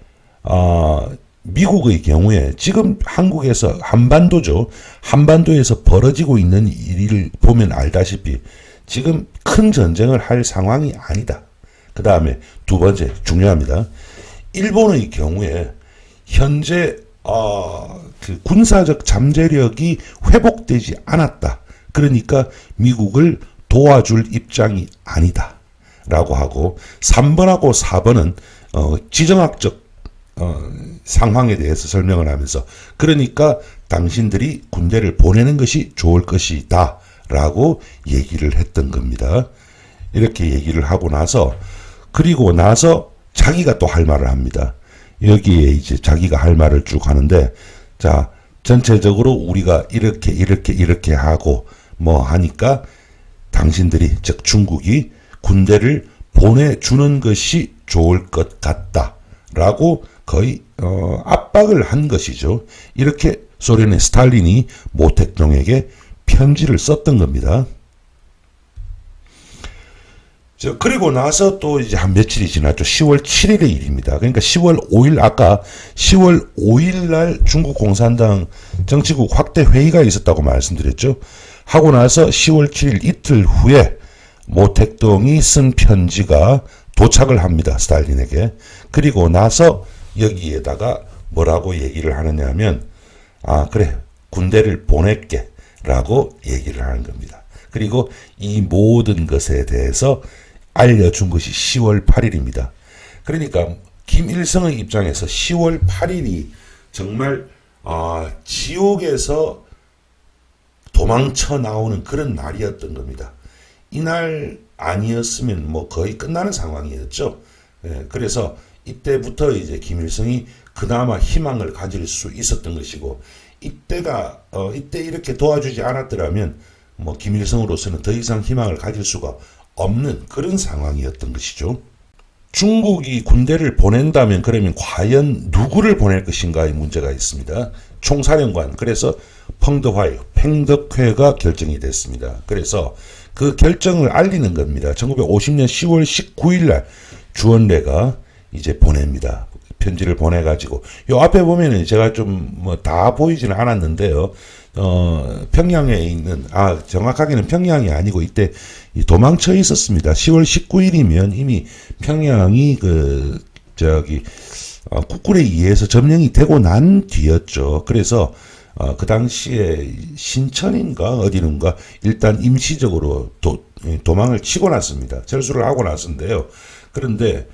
미국의 경우에 지금 한국에서 한반도죠. 한반도에서 벌어지고 있는 일을 보면 알다시피 지금 큰 전쟁을 할 상황이 아니다. 그 다음에 두 번째 중요합니다. 일본의 경우에 현재 그 군사적 잠재력이 회복되지 않았다. 그러니까 미국을 도와줄 입장이 아니다. 라고 하고 3번하고 4번은 지정학적 상황에 대해서 설명을 하면서 그러니까 당신들이 군대를 보내는 것이 좋을 것이다. 라고 얘기를 했던 겁니다. 이렇게 얘기를 하고 나서 그리고 나서 자기가 또 할 말을 합니다. 여기에 이제 자기가 할 말을 쭉 하는데 자 전체적으로 우리가 이렇게 하고 뭐 하니까 당신들이 즉 중국이 군대를 보내주는 것이 좋을 것 같다 라고 거의 압박을 한 것이죠. 이렇게 소련의 스탈린이 모 대통령에게 편지를 썼던 겁니다. 그리고 나서 또 이제 한 며칠이 지났죠. 10월 7일의 일입니다. 그러니까 10월 5일 아까 10월 5일 날 중국 공산당 정치국 확대 회의가 있었다고 말씀드렸죠. 하고 나서 10월 7일 이틀 후에 모 대통령이 쓴 편지가 도착을 합니다. 스탈린에게. 그리고 나서 여기에다가 뭐라고 얘기를 하느냐 하면 그래 군대를 보낼게 라고 얘기를 하는 겁니다. 그리고 이 모든 것에 대해서 알려준 것이 10월 8일입니다. 그러니까 김일성의 입장에서 10월 8일이 정말 지옥에서 도망쳐 나오는 그런 날이었던 겁니다. 이날 아니었으면 뭐 거의 끝나는 상황이었죠. 그래서 이때부터 이제 김일성이 그나마 희망을 가질 수 있었던 것이고 이때 이렇게 도와주지 않았더라면 뭐 김일성으로서는 더 이상 희망을 가질 수가 없는 그런 상황이었던 것이죠. 중국이 군대를 보낸다면 그러면 과연 누구를 보낼 것인가의 문제가 있습니다. 총사령관 그래서 펑더화이 팽덕회가 결정이 됐습니다. 그래서 그 결정을 알리는 겁니다. 1950년 10월 19일 날 주원래가 이제 보냅니다. 편지를 보내가지고 요 앞에 보면은 제가 좀 뭐 다 보이지는 않았는데요. 평양에 있는 정확하게는 평양이 아니고 이때 도망쳐 있었습니다. 10월 19일이면 이미 평양이 국군에 의해서 점령이 되고 난 뒤였죠. 그래서 그 당시에 신천인가 어디는가 일단 임시적으로 도망을 치고 났습니다. 철수를 하고 났는데요. 그런데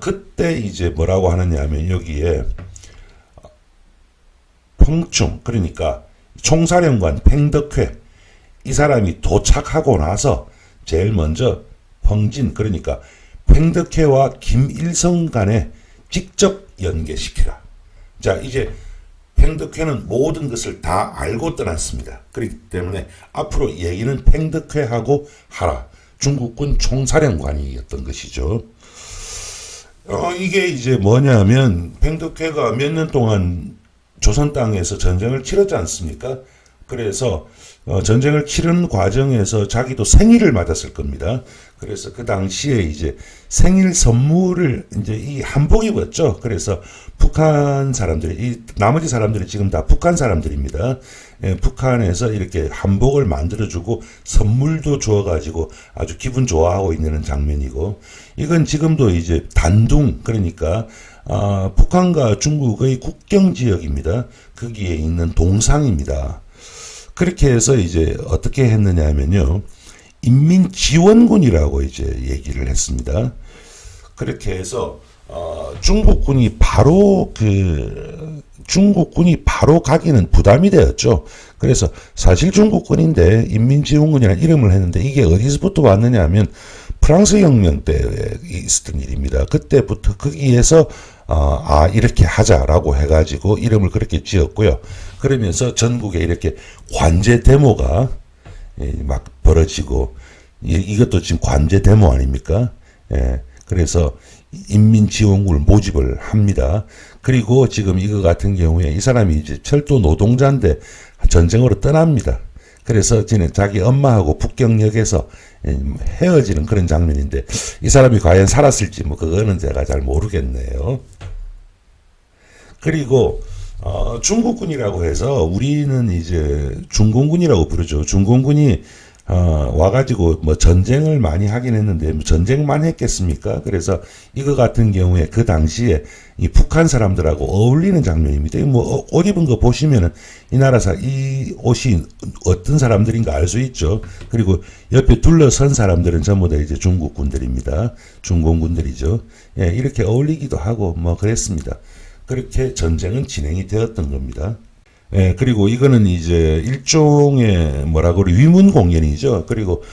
그때 이제 뭐라고 하느냐 하면 여기에 펑충 그러니까 총사령관 팽덕회 이 사람이 도착하고 나서 제일 먼저 펑진 그러니까 팽덕회와 김일성 간에 직접 연계시키라. 자 이제 팽덕회는 모든 것을 다 알고 떠났습니다. 그렇기 때문에 앞으로 얘기는 팽덕회하고 하라. 중국군 총사령관이었던 것이죠. 이게 이제 뭐냐면 팽덕회가 몇 년 동안 조선 땅에서 전쟁을 치렀지 않습니까? 그래서 전쟁을 치르는 과정에서 자기도 생일을 맞았을 겁니다. 그래서 그 당시에 이제 생일 선물을 이제 이 한복 입었죠. 그래서 북한 사람들이 이 나머지 사람들이 지금 다 북한 사람들입니다. 북한에서 이렇게 한복을 만들어주고 선물도 주어가지고 아주 기분 좋아하고 있는 장면이고 이건 지금도 이제 단둥 그러니까 북한과 중국의 국경 지역입니다. 거기에 있는 동상입니다. 그렇게 해서 이제 어떻게 했느냐 하면요. 인민지원군이라고 이제 얘기를 했습니다. 그렇게 해서 중국군이 바로 가기는 부담이 되었죠. 그래서 사실 중국군인데 인민지원군이라는 이름을 했는데 이게 어디서부터 왔느냐 하면 프랑스 혁명 때 있었던 일입니다. 그때부터 거기에서 이렇게 하자라고 해가지고 이름을 그렇게 지었고요. 그러면서 전국에 이렇게 관제 데모가 막 벌어지고 이것도 지금 관제 데모 아닙니까? 그래서 인민지원군을 모집을 합니다. 그리고 지금 이거 같은 경우에 이 사람이 이제 철도 노동자인데 전쟁으로 떠납니다. 그래서 지는 자기 엄마하고 북경역에서 헤어지는 그런 장면인데 이 사람이 과연 살았을지 뭐 그거는 제가 잘 모르겠네요. 그리고 중국군이라고 해서 우리는 이제 중공군이라고 부르죠. 중공군이 와가지고 뭐 전쟁을 많이 하긴 했는데 뭐 전쟁만 했겠습니까? 그래서 이거 같은 경우에 그 당시에 이 북한 사람들하고 어울리는 장면입니다. 뭐 옷 입은 거 보시면은 이 옷이 어떤 사람들인가 알 수 있죠. 그리고 옆에 둘러선 사람들은 전부 다 이제 중국군들입니다. 중공군들이죠. 예, 이렇게 어울리기도 하고 뭐 그랬습니다. 그렇게 전쟁은 진행이 되었던 겁니다. 예, 그리고 이거는 이제 일종의 뭐라고 그래 위문 공연이죠. 그리고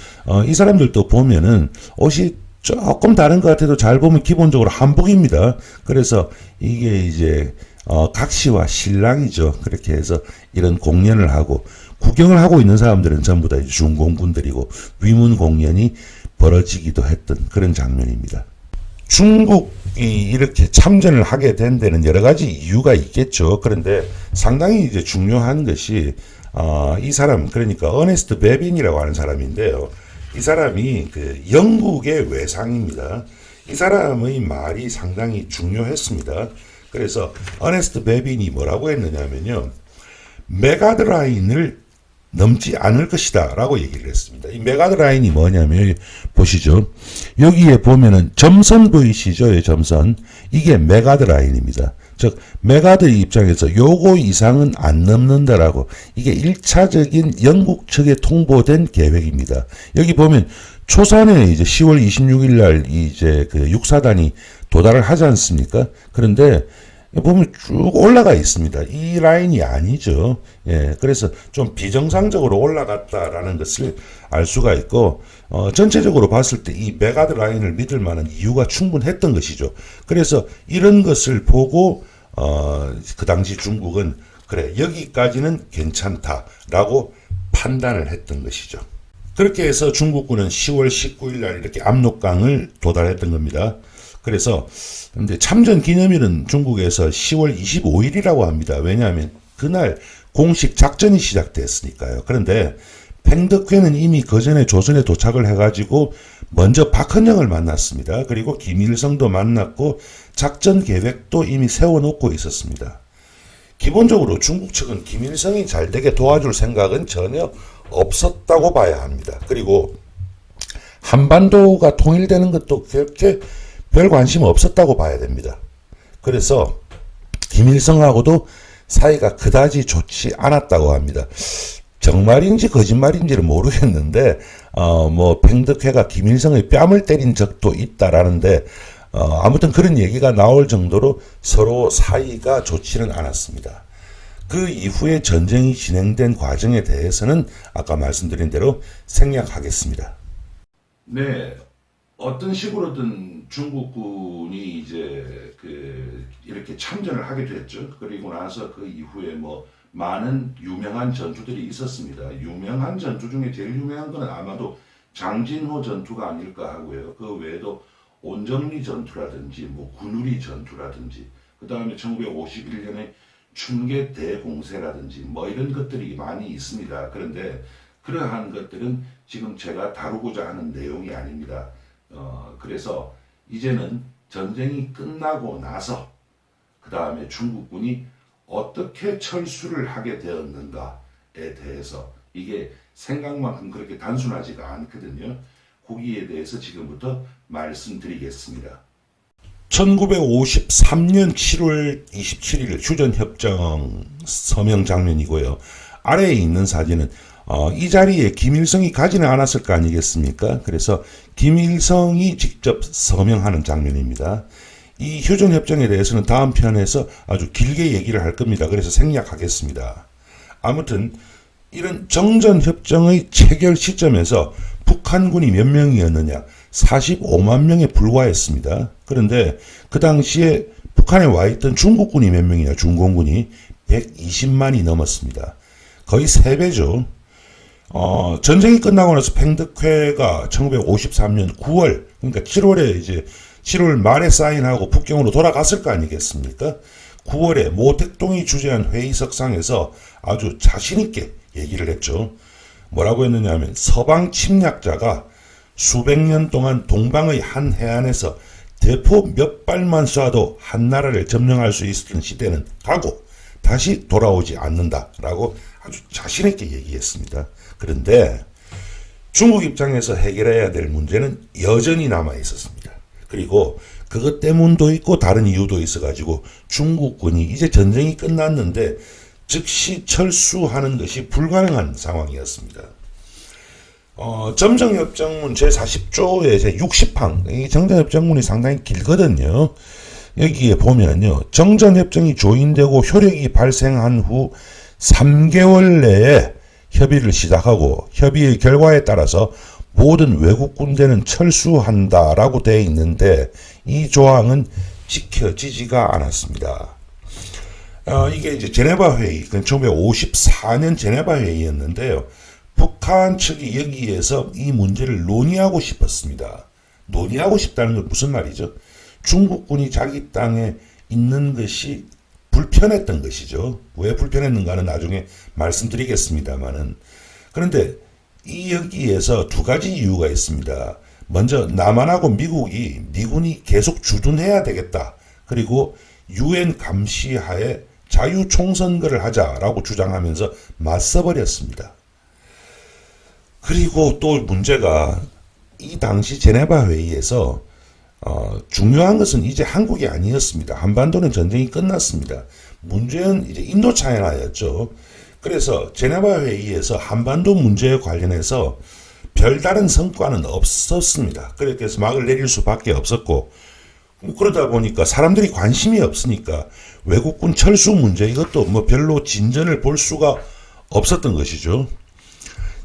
이 사람들도 보면은 옷이 조금 다른 것 같아도 잘 보면 기본적으로 한복입니다. 그래서 이게 이제 각시와 신랑이죠. 그렇게 해서 이런 공연을 하고 구경을 하고 있는 사람들은 전부 다 이제 중공군들이고 위문 공연이 벌어지기도 했던 그런 장면입니다. 중국이 이렇게 참전을 하게 된 데는 여러 가지 이유가 있겠죠. 그런데 상당히 이제 중요한 것이 이 사람 그러니까 어네스트 베빈이라고 하는 사람인데요. 이 사람이 그 영국의 외상입니다. 이 사람의 말이 상당히 중요했습니다. 그래서 어네스트 베빈이 뭐라고 했느냐면요. 메가드라인을 넘지 않을 것이다 라고 얘기를 했습니다. 이 메가드라인이 뭐냐면 보시죠. 여기에 보면은 점선 보이시죠? 점선. 이게 메가드라인입니다. 즉 메가드의 입장에서 요거 이상은 안 넘는다라고 이게 1차적인 영국 측에 통보된 계획입니다. 여기 보면 초산에 이제 10월 26일 날 이제 그 육사단이 도달을 하지 않습니까? 그런데 보면 쭉 올라가 있습니다. 이 라인이 아니죠. 예, 그래서 좀 비정상적으로 올라갔다라는 것을 알 수가 있고, 전체적으로 봤을 때 이 메가드 라인을 믿을 만한 이유가 충분했던 것이죠. 그래서 이런 것을 보고, 그 당시 중국은 그래, 여기까지는 괜찮다라고 판단을 했던 것이죠. 그렇게 해서 중국군은 10월 19일 날 이렇게 압록강을 도달했던 겁니다. 그래서 근데 참전 기념일은 중국에서 10월 25일이라고 합니다. 왜냐하면 그날 공식 작전이 시작됐으니까요. 그런데 팽덕회는 이미 그 전에 조선에 도착을 해가지고 먼저 박헌영을 만났습니다. 그리고 김일성도 만났고 작전 계획도 이미 세워놓고 있었습니다. 기본적으로 중국 측은 김일성이 잘 되게 도와줄 생각은 전혀 없었다고 봐야 합니다. 그리고 한반도가 통일되는 것도 그렇게 별 관심 없었다고 봐야 됩니다. 그래서 김일성하고도 사이가 그다지 좋지 않았다고 합니다. 정말인지 거짓말인지를 모르겠는데 뭐 팽덕회가 김일성의 뺨을 때린 적도 있다라는데 아무튼 그런 얘기가 나올 정도로 서로 사이가 좋지는 않았습니다. 그 이후에 전쟁이 진행된 과정에 대해서는 아까 말씀드린 대로 생략하겠습니다. 네. 어떤 식으로든 중국군이 이제 이렇게 참전을 하게 됐죠. 그리고 나서 그 이후에 뭐 많은 유명한 전투들이 있었습니다. 유명한 전투 중에 제일 유명한 것은 아마도 장진호 전투가 아닐까 하고요. 그 외에도 온정리 전투라든지 뭐 군우리 전투라든지 그 다음에 1951년에 춘계 대공세라든지 뭐 이런 것들이 많이 있습니다. 그런데 그러한 것들은 지금 제가 다루고자 하는 내용이 아닙니다. 그래서 이제는 전쟁이 끝나고 나서 그 다음에 중국군이 어떻게 철수를 하게 되었는가에 대해서 이게 생각만큼 그렇게 단순하지가 않거든요. 거기에 대해서 지금부터 말씀드리겠습니다. 1953년 7월 27일 휴전협정 서명 장면이고요. 아래에 있는 사진은 이 자리에 김일성이 가지는 않았을 거 아니겠습니까? 그래서 김일성이 직접 서명하는 장면입니다. 이 휴전협정에 대해서는 다음 편에서 아주 길게 얘기를 할 겁니다. 그래서 생략하겠습니다. 아무튼 이런 정전협정의 체결 시점에서 북한군이 몇 명이었느냐? 45만 명에 불과했습니다. 그런데 그 당시에 북한에 와 있던 중국군이 몇 명이냐? 중공군이 120만이 넘었습니다. 거의 3배죠. 전쟁이 끝나고 나서 팽덕회가 1953년 9월, 그러니까 7월 말에 사인하고 북경으로 돌아갔을 거 아니겠습니까? 9월에 모택동이 주재한 회의석상에서 아주 자신있게 얘기를 했죠. 뭐라고 했느냐 하면 서방 침략자가 수백 년 동안 동방의 한 해안에서 대포 몇 발만 쏴도 한 나라를 점령할 수 있었던 시대는 가고 다시 돌아오지 않는다라고 아주 자신있게 얘기했습니다. 그런데 중국 입장에서 해결해야 될 문제는 여전히 남아 있었습니다. 그리고 그것 때문도 있고 다른 이유도 있어가지고 중국군이 이제 전쟁이 끝났는데 즉시 철수하는 것이 불가능한 상황이었습니다. 점정협정문 제40조의 제60항, 이 정전협정문이 상당히 길거든요. 여기에 보면요, 정전협정이 조인되고 효력이 발생한 후 3개월 내에 협의를 시작하고 협의의 결과에 따라서 모든 외국 군대는 철수한다라고 되어 있는데 이 조항은 지켜지지가 않았습니다. 이게 이제 제네바 회의, 1954년 제네바 회의였는데요. 북한 측이 여기에서 이 문제를 논의하고 싶었습니다. 논의하고 싶다는 건 무슨 말이죠? 중국군이 자기 땅에 있는 것이 불편했던 것이죠. 왜 불편했는가는 나중에 말씀드리겠습니다만은. 그런데 이 여기에서 두 가지 이유가 있습니다. 먼저 남한하고 미군이 계속 주둔해야 되겠다. 그리고 UN 감시하에 자유총선거를 하자라고 주장하면서 맞서버렸습니다. 그리고 또 문제가 이 당시 제네바 회의에서 중요한 것은 이제 한국이 아니었습니다. 한반도는 전쟁이 끝났습니다. 문제는 이제 인도차이나였죠. 그래서 제네바 회의에서 한반도 문제에 관련해서 별다른 성과는 없었습니다. 그래서 막을 내릴 수밖에 없었고, 그러다 보니까 사람들이 관심이 없으니까 외국군 철수 문제 이것도 뭐 별로 진전을 볼 수가 없었던 것이죠.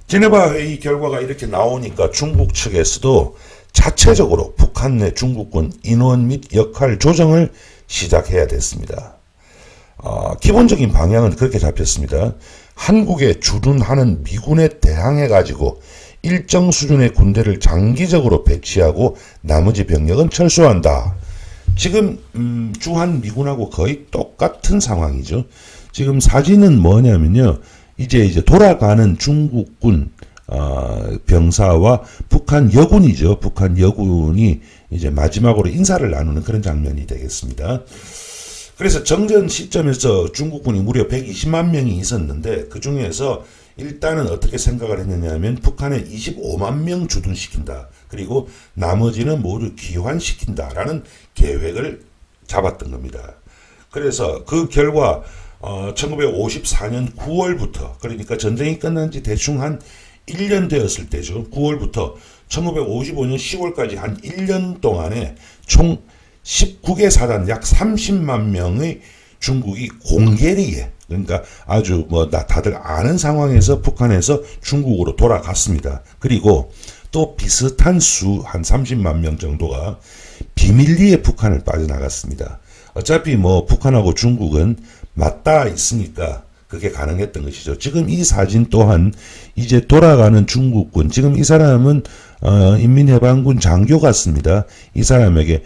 제네바 회의 결과가 이렇게 나오니까 중국 측에서도 자체적으로 북한 내 중국군 인원 및 역할 조정을 시작해야 됐습니다. 기본적인 방향은 그렇게 잡혔습니다. 한국에 주둔하는 미군에 대항해 가지고 일정 수준의 군대를 장기적으로 배치하고 나머지 병력은 철수한다. 지금 주한 미군하고 거의 똑같은 상황이죠. 지금 사진은 뭐냐면요. 이제 돌아가는 중국군 병사와 북한 여군이죠. 북한 여군이 이제 마지막으로 인사를 나누는 그런 장면이 되겠습니다. 그래서 정전 시점에서 중국군이 무려 120만 명이 있었는데 그 중에서 일단은 어떻게 생각을 했느냐 하면 북한에 25만 명 주둔시킨다. 그리고 나머지는 모두 귀환시킨다라는 계획을 잡았던 겁니다. 그래서 그 결과 1954년 9월부터 그러니까 전쟁이 끝난 지 대충 한 1년 되었을 때죠. 9월부터 1955년 10월까지 한 1년 동안에 총 19개 사단 약 30만 명의 중국이 공개리에 그러니까 아주 뭐 다들 아는 상황에서 북한에서 중국으로 돌아갔습니다. 그리고 또 비슷한 수 한 30만 명 정도가 비밀리에 북한을 빠져나갔습니다. 어차피 뭐 북한하고 중국은 맞닿아 있으니까 그게 가능했던 것이죠. 지금 이 사진 또한 이제 돌아가는 중국군, 지금 이 사람은 인민해방군 장교 같습니다. 이 사람에게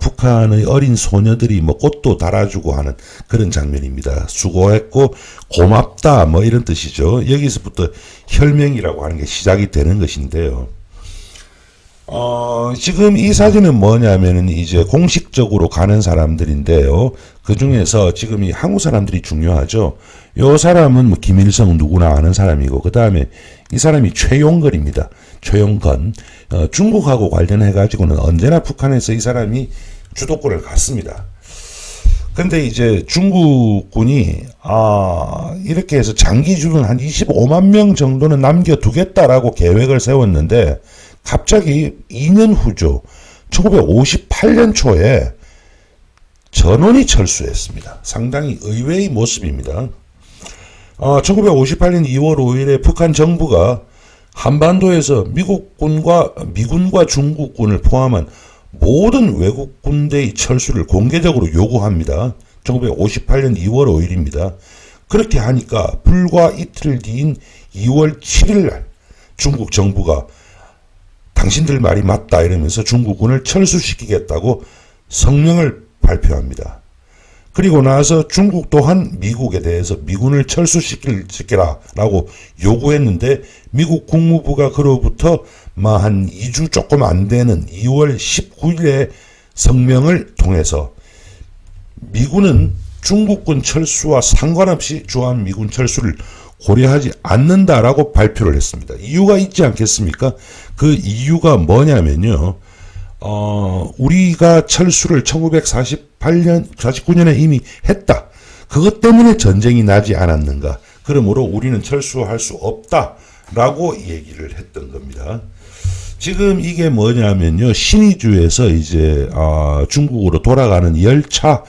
북한의 어린 소녀들이 뭐 꽃도 달아주고 하는 그런 장면입니다. 수고했고 고맙다 뭐 이런 뜻이죠. 여기서부터 혈맹이라고 하는 게 시작이 되는 것인데요. 지금 이 사진은 뭐냐면은 이제 공식적으로 가는 사람들인데요. 그 중에서 지금 이 한국 사람들이 중요하죠. 요 사람은 뭐 김일성 누구나 아는 사람이고, 그 다음에 이 사람이 최용건입니다. 최용건. 중국하고 관련해가지고는 언제나 북한에서 이 사람이 주도권을 갖습니다. 근데 이제 중국군이, 이렇게 해서 장기 주둔 한 25만 명 정도는 남겨두겠다라고 계획을 세웠는데, 갑자기 2년 후죠. 1958년 초에 전원이 철수했습니다. 상당히 의외의 모습입니다. 1958년 2월 5일에 북한 정부가 한반도에서 미군과 중국군을 포함한 모든 외국 군대의 철수를 공개적으로 요구합니다. 1958년 2월 5일입니다. 그렇게 하니까 불과 이틀 뒤인 2월 7일 날 중국 정부가 당신들 말이 맞다 이러면서 중국군을 철수시키겠다고 성명을 발표합니다. 그리고 나서 중국 또한 미국에 대해서 미군을 철수시키라라고 요구했는데 미국 국무부가 그로부터 한 2주 조금 안 되는 2월 19일에 성명을 통해서 미군은 중국군 철수와 상관없이 주한미군 철수를 고려하지 않는다라고 발표를 했습니다. 이유가 있지 않겠습니까? 그 이유가 뭐냐면요. 우리가 철수를 1948년, 49년에 이미 했다. 그것 때문에 전쟁이 나지 않았는가. 그러므로 우리는 철수할 수 없다라고 얘기를 했던 겁니다. 지금 이게 뭐냐면요. 신의주에서 이제 중국으로 돌아가는 열차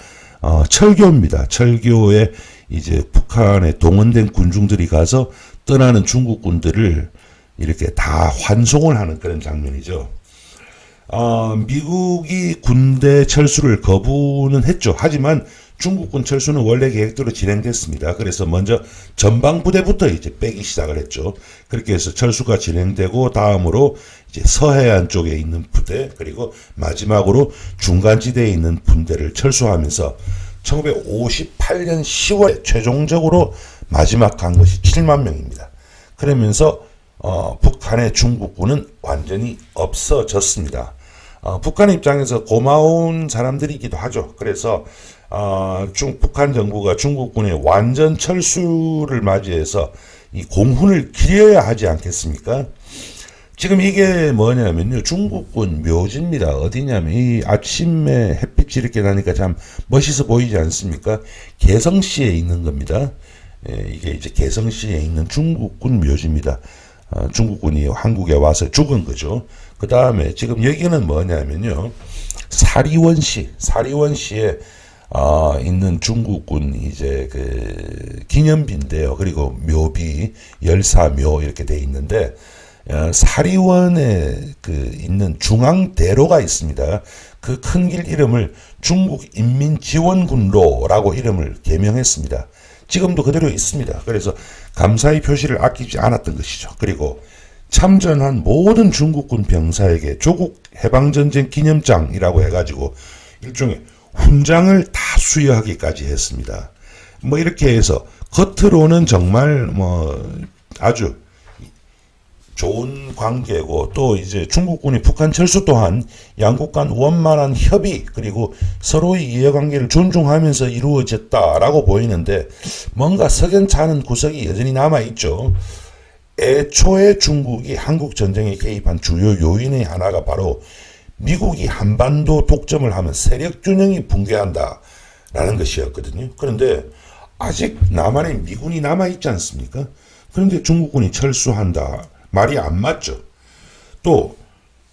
철교입니다. 철교에 이제 북한에 동원된 군중들이 가서 떠나는 중국군들을 이렇게 다 환송을 하는 그런 장면이죠. 미국이 군대 철수를 거부는 했죠. 하지만 중국군 철수는 원래 계획대로 진행됐습니다. 그래서 먼저 전방부대부터 이제 빼기 시작을 했죠. 그렇게 해서 철수가 진행되고 다음으로 이제 서해안 쪽에 있는 부대 그리고 마지막으로 중간지대에 있는 분대를 철수하면서 1958년 10월에 최종적으로 마지막 간 것이 7만 명입니다. 그러면서 북한의 중국군은 완전히 없어졌습니다. 북한 입장에서 고마운 사람들이기도 하죠. 그래서 북한 정부가 중국군의 완전 철수를 맞이해서 이 공훈을 기려야 하지 않겠습니까? 지금 이게 뭐냐면요. 중국군 묘지입니다. 어디냐면 이 아침에 햇빛이 이렇게 나니까 참 멋있어 보이지 않습니까? 개성시에 있는 겁니다. 이게 이제 개성시에 있는 중국군 묘지입니다. 중국군이 한국에 와서 죽은 거죠. 그 다음에 지금 여기는 뭐냐면요. 사리원시에 있는 중국군 이제 그 기념비인데요. 그리고 묘비, 열사묘 이렇게 돼 있는데 사리원에 그 있는 중앙대로가 있습니다. 그 큰 길 이름을 중국인민지원군로라고 이름을 개명했습니다. 지금도 그대로 있습니다. 그래서 감사의 표시를 아끼지 않았던 것이죠. 그리고 참전한 모든 중국군 병사에게 조국 해방전쟁 기념장이라고 해가지고 일종의 훈장을 다 수여하기까지 했습니다. 뭐 이렇게 해서 겉으로는 정말 아주 좋은 관계고 또 이제 중국군이 북한 철수 또한 양국 간 원만한 협의 그리고 서로의 이해관계를 존중하면서 이루어졌다라고 보이는데 뭔가 석연치 않은 구석이 여전히 남아있죠. 애초에 중국이 한국 전쟁에 개입한 주요 요인의 하나가 바로 미국이 한반도 독점을 하면 세력 균형이 붕괴한다라는 것이었거든요. 그런데 아직 남한에 미군이 남아있지 않습니까? 그런데 중국군이 철수한다. 말이 안 맞죠. 또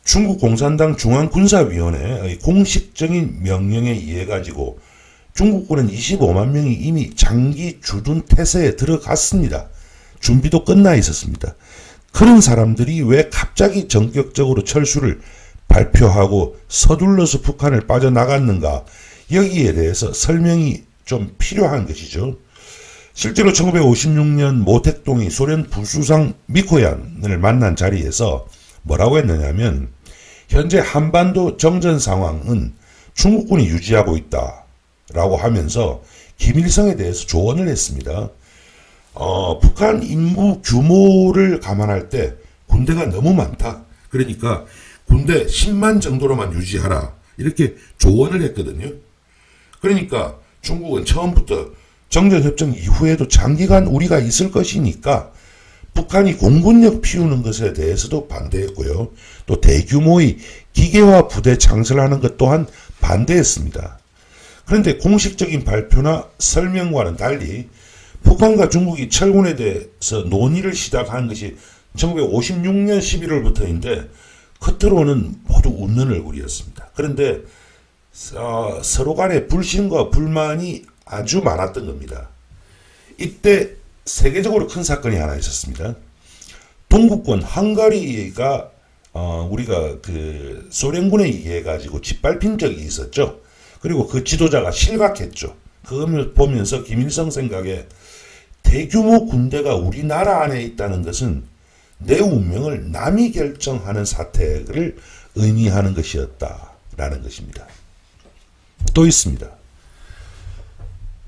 중국 공산당 중앙군사위원회의 공식적인 명령에 의해 가지고 중국군은 25만 명이 이미 장기 주둔 태세에 들어갔습니다. 준비도 끝나 있었습니다. 그런 사람들이 왜 갑자기 전격적으로 철수를 발표하고 서둘러서 북한을 빠져나갔는가, 여기에 대해서 설명이 좀 필요한 것이죠. 실제로 1956년 모택동이 소련 부수상 미코얀을 만난 자리에서 뭐라고 했느냐면 현재 한반도 정전 상황은 중국군이 유지하고 있다라고 하면서 김일성에 대해서 조언을 했습니다. 북한 인구 규모를 감안할 때 군대가 너무 많다. 그러니까 군대 10만 정도로만 유지하라. 이렇게 조언을 했거든요. 그러니까 중국은 처음부터 정전협정 이후에도 장기간 우리가 있을 것이니까 북한이 공군력 피우는 것에 대해서도 반대했고요. 또 대규모의 기계화 부대 창설하는 것 또한 반대했습니다. 그런데 공식적인 발표나 설명과는 달리 북한과 중국이 철군에 대해서 논의를 시작한 것이 1956년 11월부터인데 겉으로는 모두 웃는 얼굴이었습니다. 그런데 서로 간의 불신과 불만이 아주 많았던 겁니다. 이때 세계적으로 큰 사건이 하나 있었습니다. 동구권 헝가리가 우리가 그 소련군에 의해 가지고 짓밟힌 적이 있었죠. 그리고 그 지도자가 실각했죠. 그걸 보면서 김일성 생각에 대규모 군대가 우리나라 안에 있다는 것은 내 운명을 남이 결정하는 사태를 의미하는 것이었다라는 것입니다. 또 있습니다.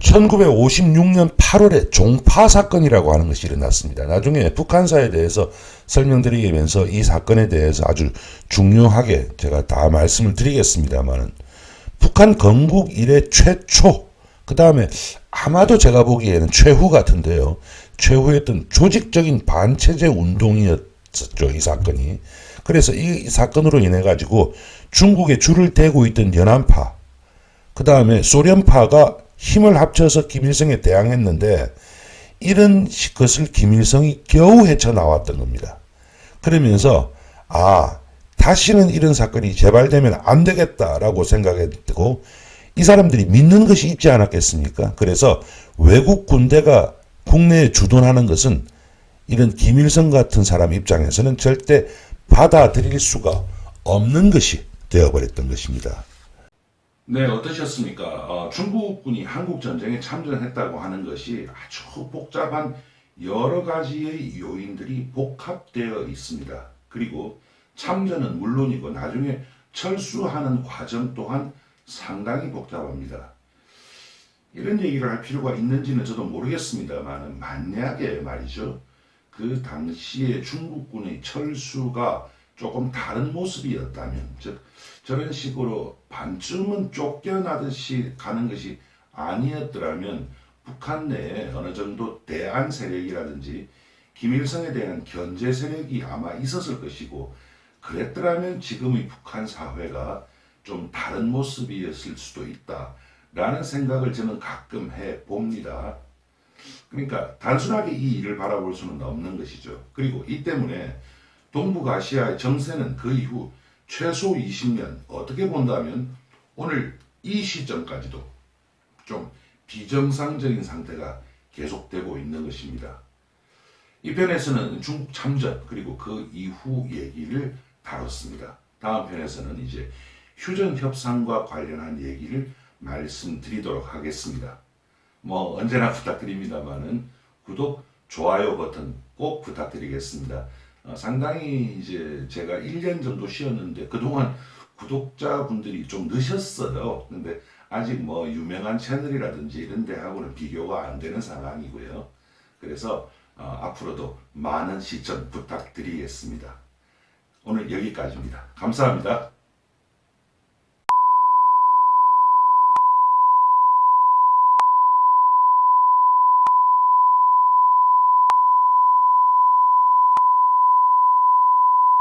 1956년 8월에 종파 사건이라고 하는 것이 일어났습니다. 나중에 북한사에 대해서 설명드리면서 이 사건에 대해서 아주 중요하게 제가 다 말씀을 드리겠습니다만, 북한 건국 이래 최초, 그 다음에 아마도 제가 보기에는 최후 같은데요. 최후였던 조직적인 반체제 운동이었죠, 이 사건이. 그래서 이 사건으로 인해 가지고 중국에 줄을 대고 있던 연안파, 그 다음에 소련파가 힘을 합쳐서 김일성에 대항했는데, 이런 것을 김일성이 겨우 헤쳐나왔던 겁니다. 그러면서 다시는 이런 사건이 재발되면 안 되겠다라고 생각했고, 이 사람들이 믿는 것이 있지 않았겠습니까? 그래서 외국 군대가 국내에 주둔하는 것은 이런 김일성 같은 사람 입장에서는 절대 받아들일 수가 없는 것이 되어버렸던 것입니다. 네, 어떠셨습니까? 중국군이 한국전쟁에 참전했다고 하는 것이 아주 복잡한 여러 가지의 요인들이 복합되어 있습니다. 그리고 참전은 물론이고 나중에 철수하는 과정 또한 상당히 복잡합니다. 이런 얘기를 할 필요가 있는지는 저도 모르겠습니다만, 만약에 말이죠, 그 당시에 중국군의 철수가 조금 다른 모습이었다면, 즉 저런 식으로 반쯤은 쫓겨나듯이 가는 것이 아니었더라면 북한 내에 어느 정도 대안 세력이라든지 김일성에 대한 견제 세력이 아마 있었을 것이고, 그랬더라면 지금의 북한 사회가 좀 다른 모습이었을 수도 있다라는 생각을 저는 가끔 해봅니다. 그러니까 단순하게 이 일을 바라볼 수는 없는 것이죠. 그리고 이 때문에 동북아시아의 정세는 그 이후 최소 20년, 어떻게 본다면 오늘 이 시점까지도 좀 비정상적인 상태가 계속되고 있는 것입니다. 이 편에서는 중국 참전 그리고 그 이후 얘기를 다뤘습니다. 다음 편에서는 이제 휴전 협상과 관련한 얘기를 말씀드리도록 하겠습니다. 언제나 부탁드립니다만은 구독, 좋아요 버튼 꼭 부탁드리겠습니다. 상당히 이제 제가 1년 정도 쉬었는데 그동안 구독자분들이 좀 늦었어요. 근데 아직 유명한 채널이라든지 이런 데하고는 비교가 안 되는 상황이고요. 그래서 앞으로도 많은 시청 부탁드리겠습니다. 오늘 여기까지입니다. 감사합니다.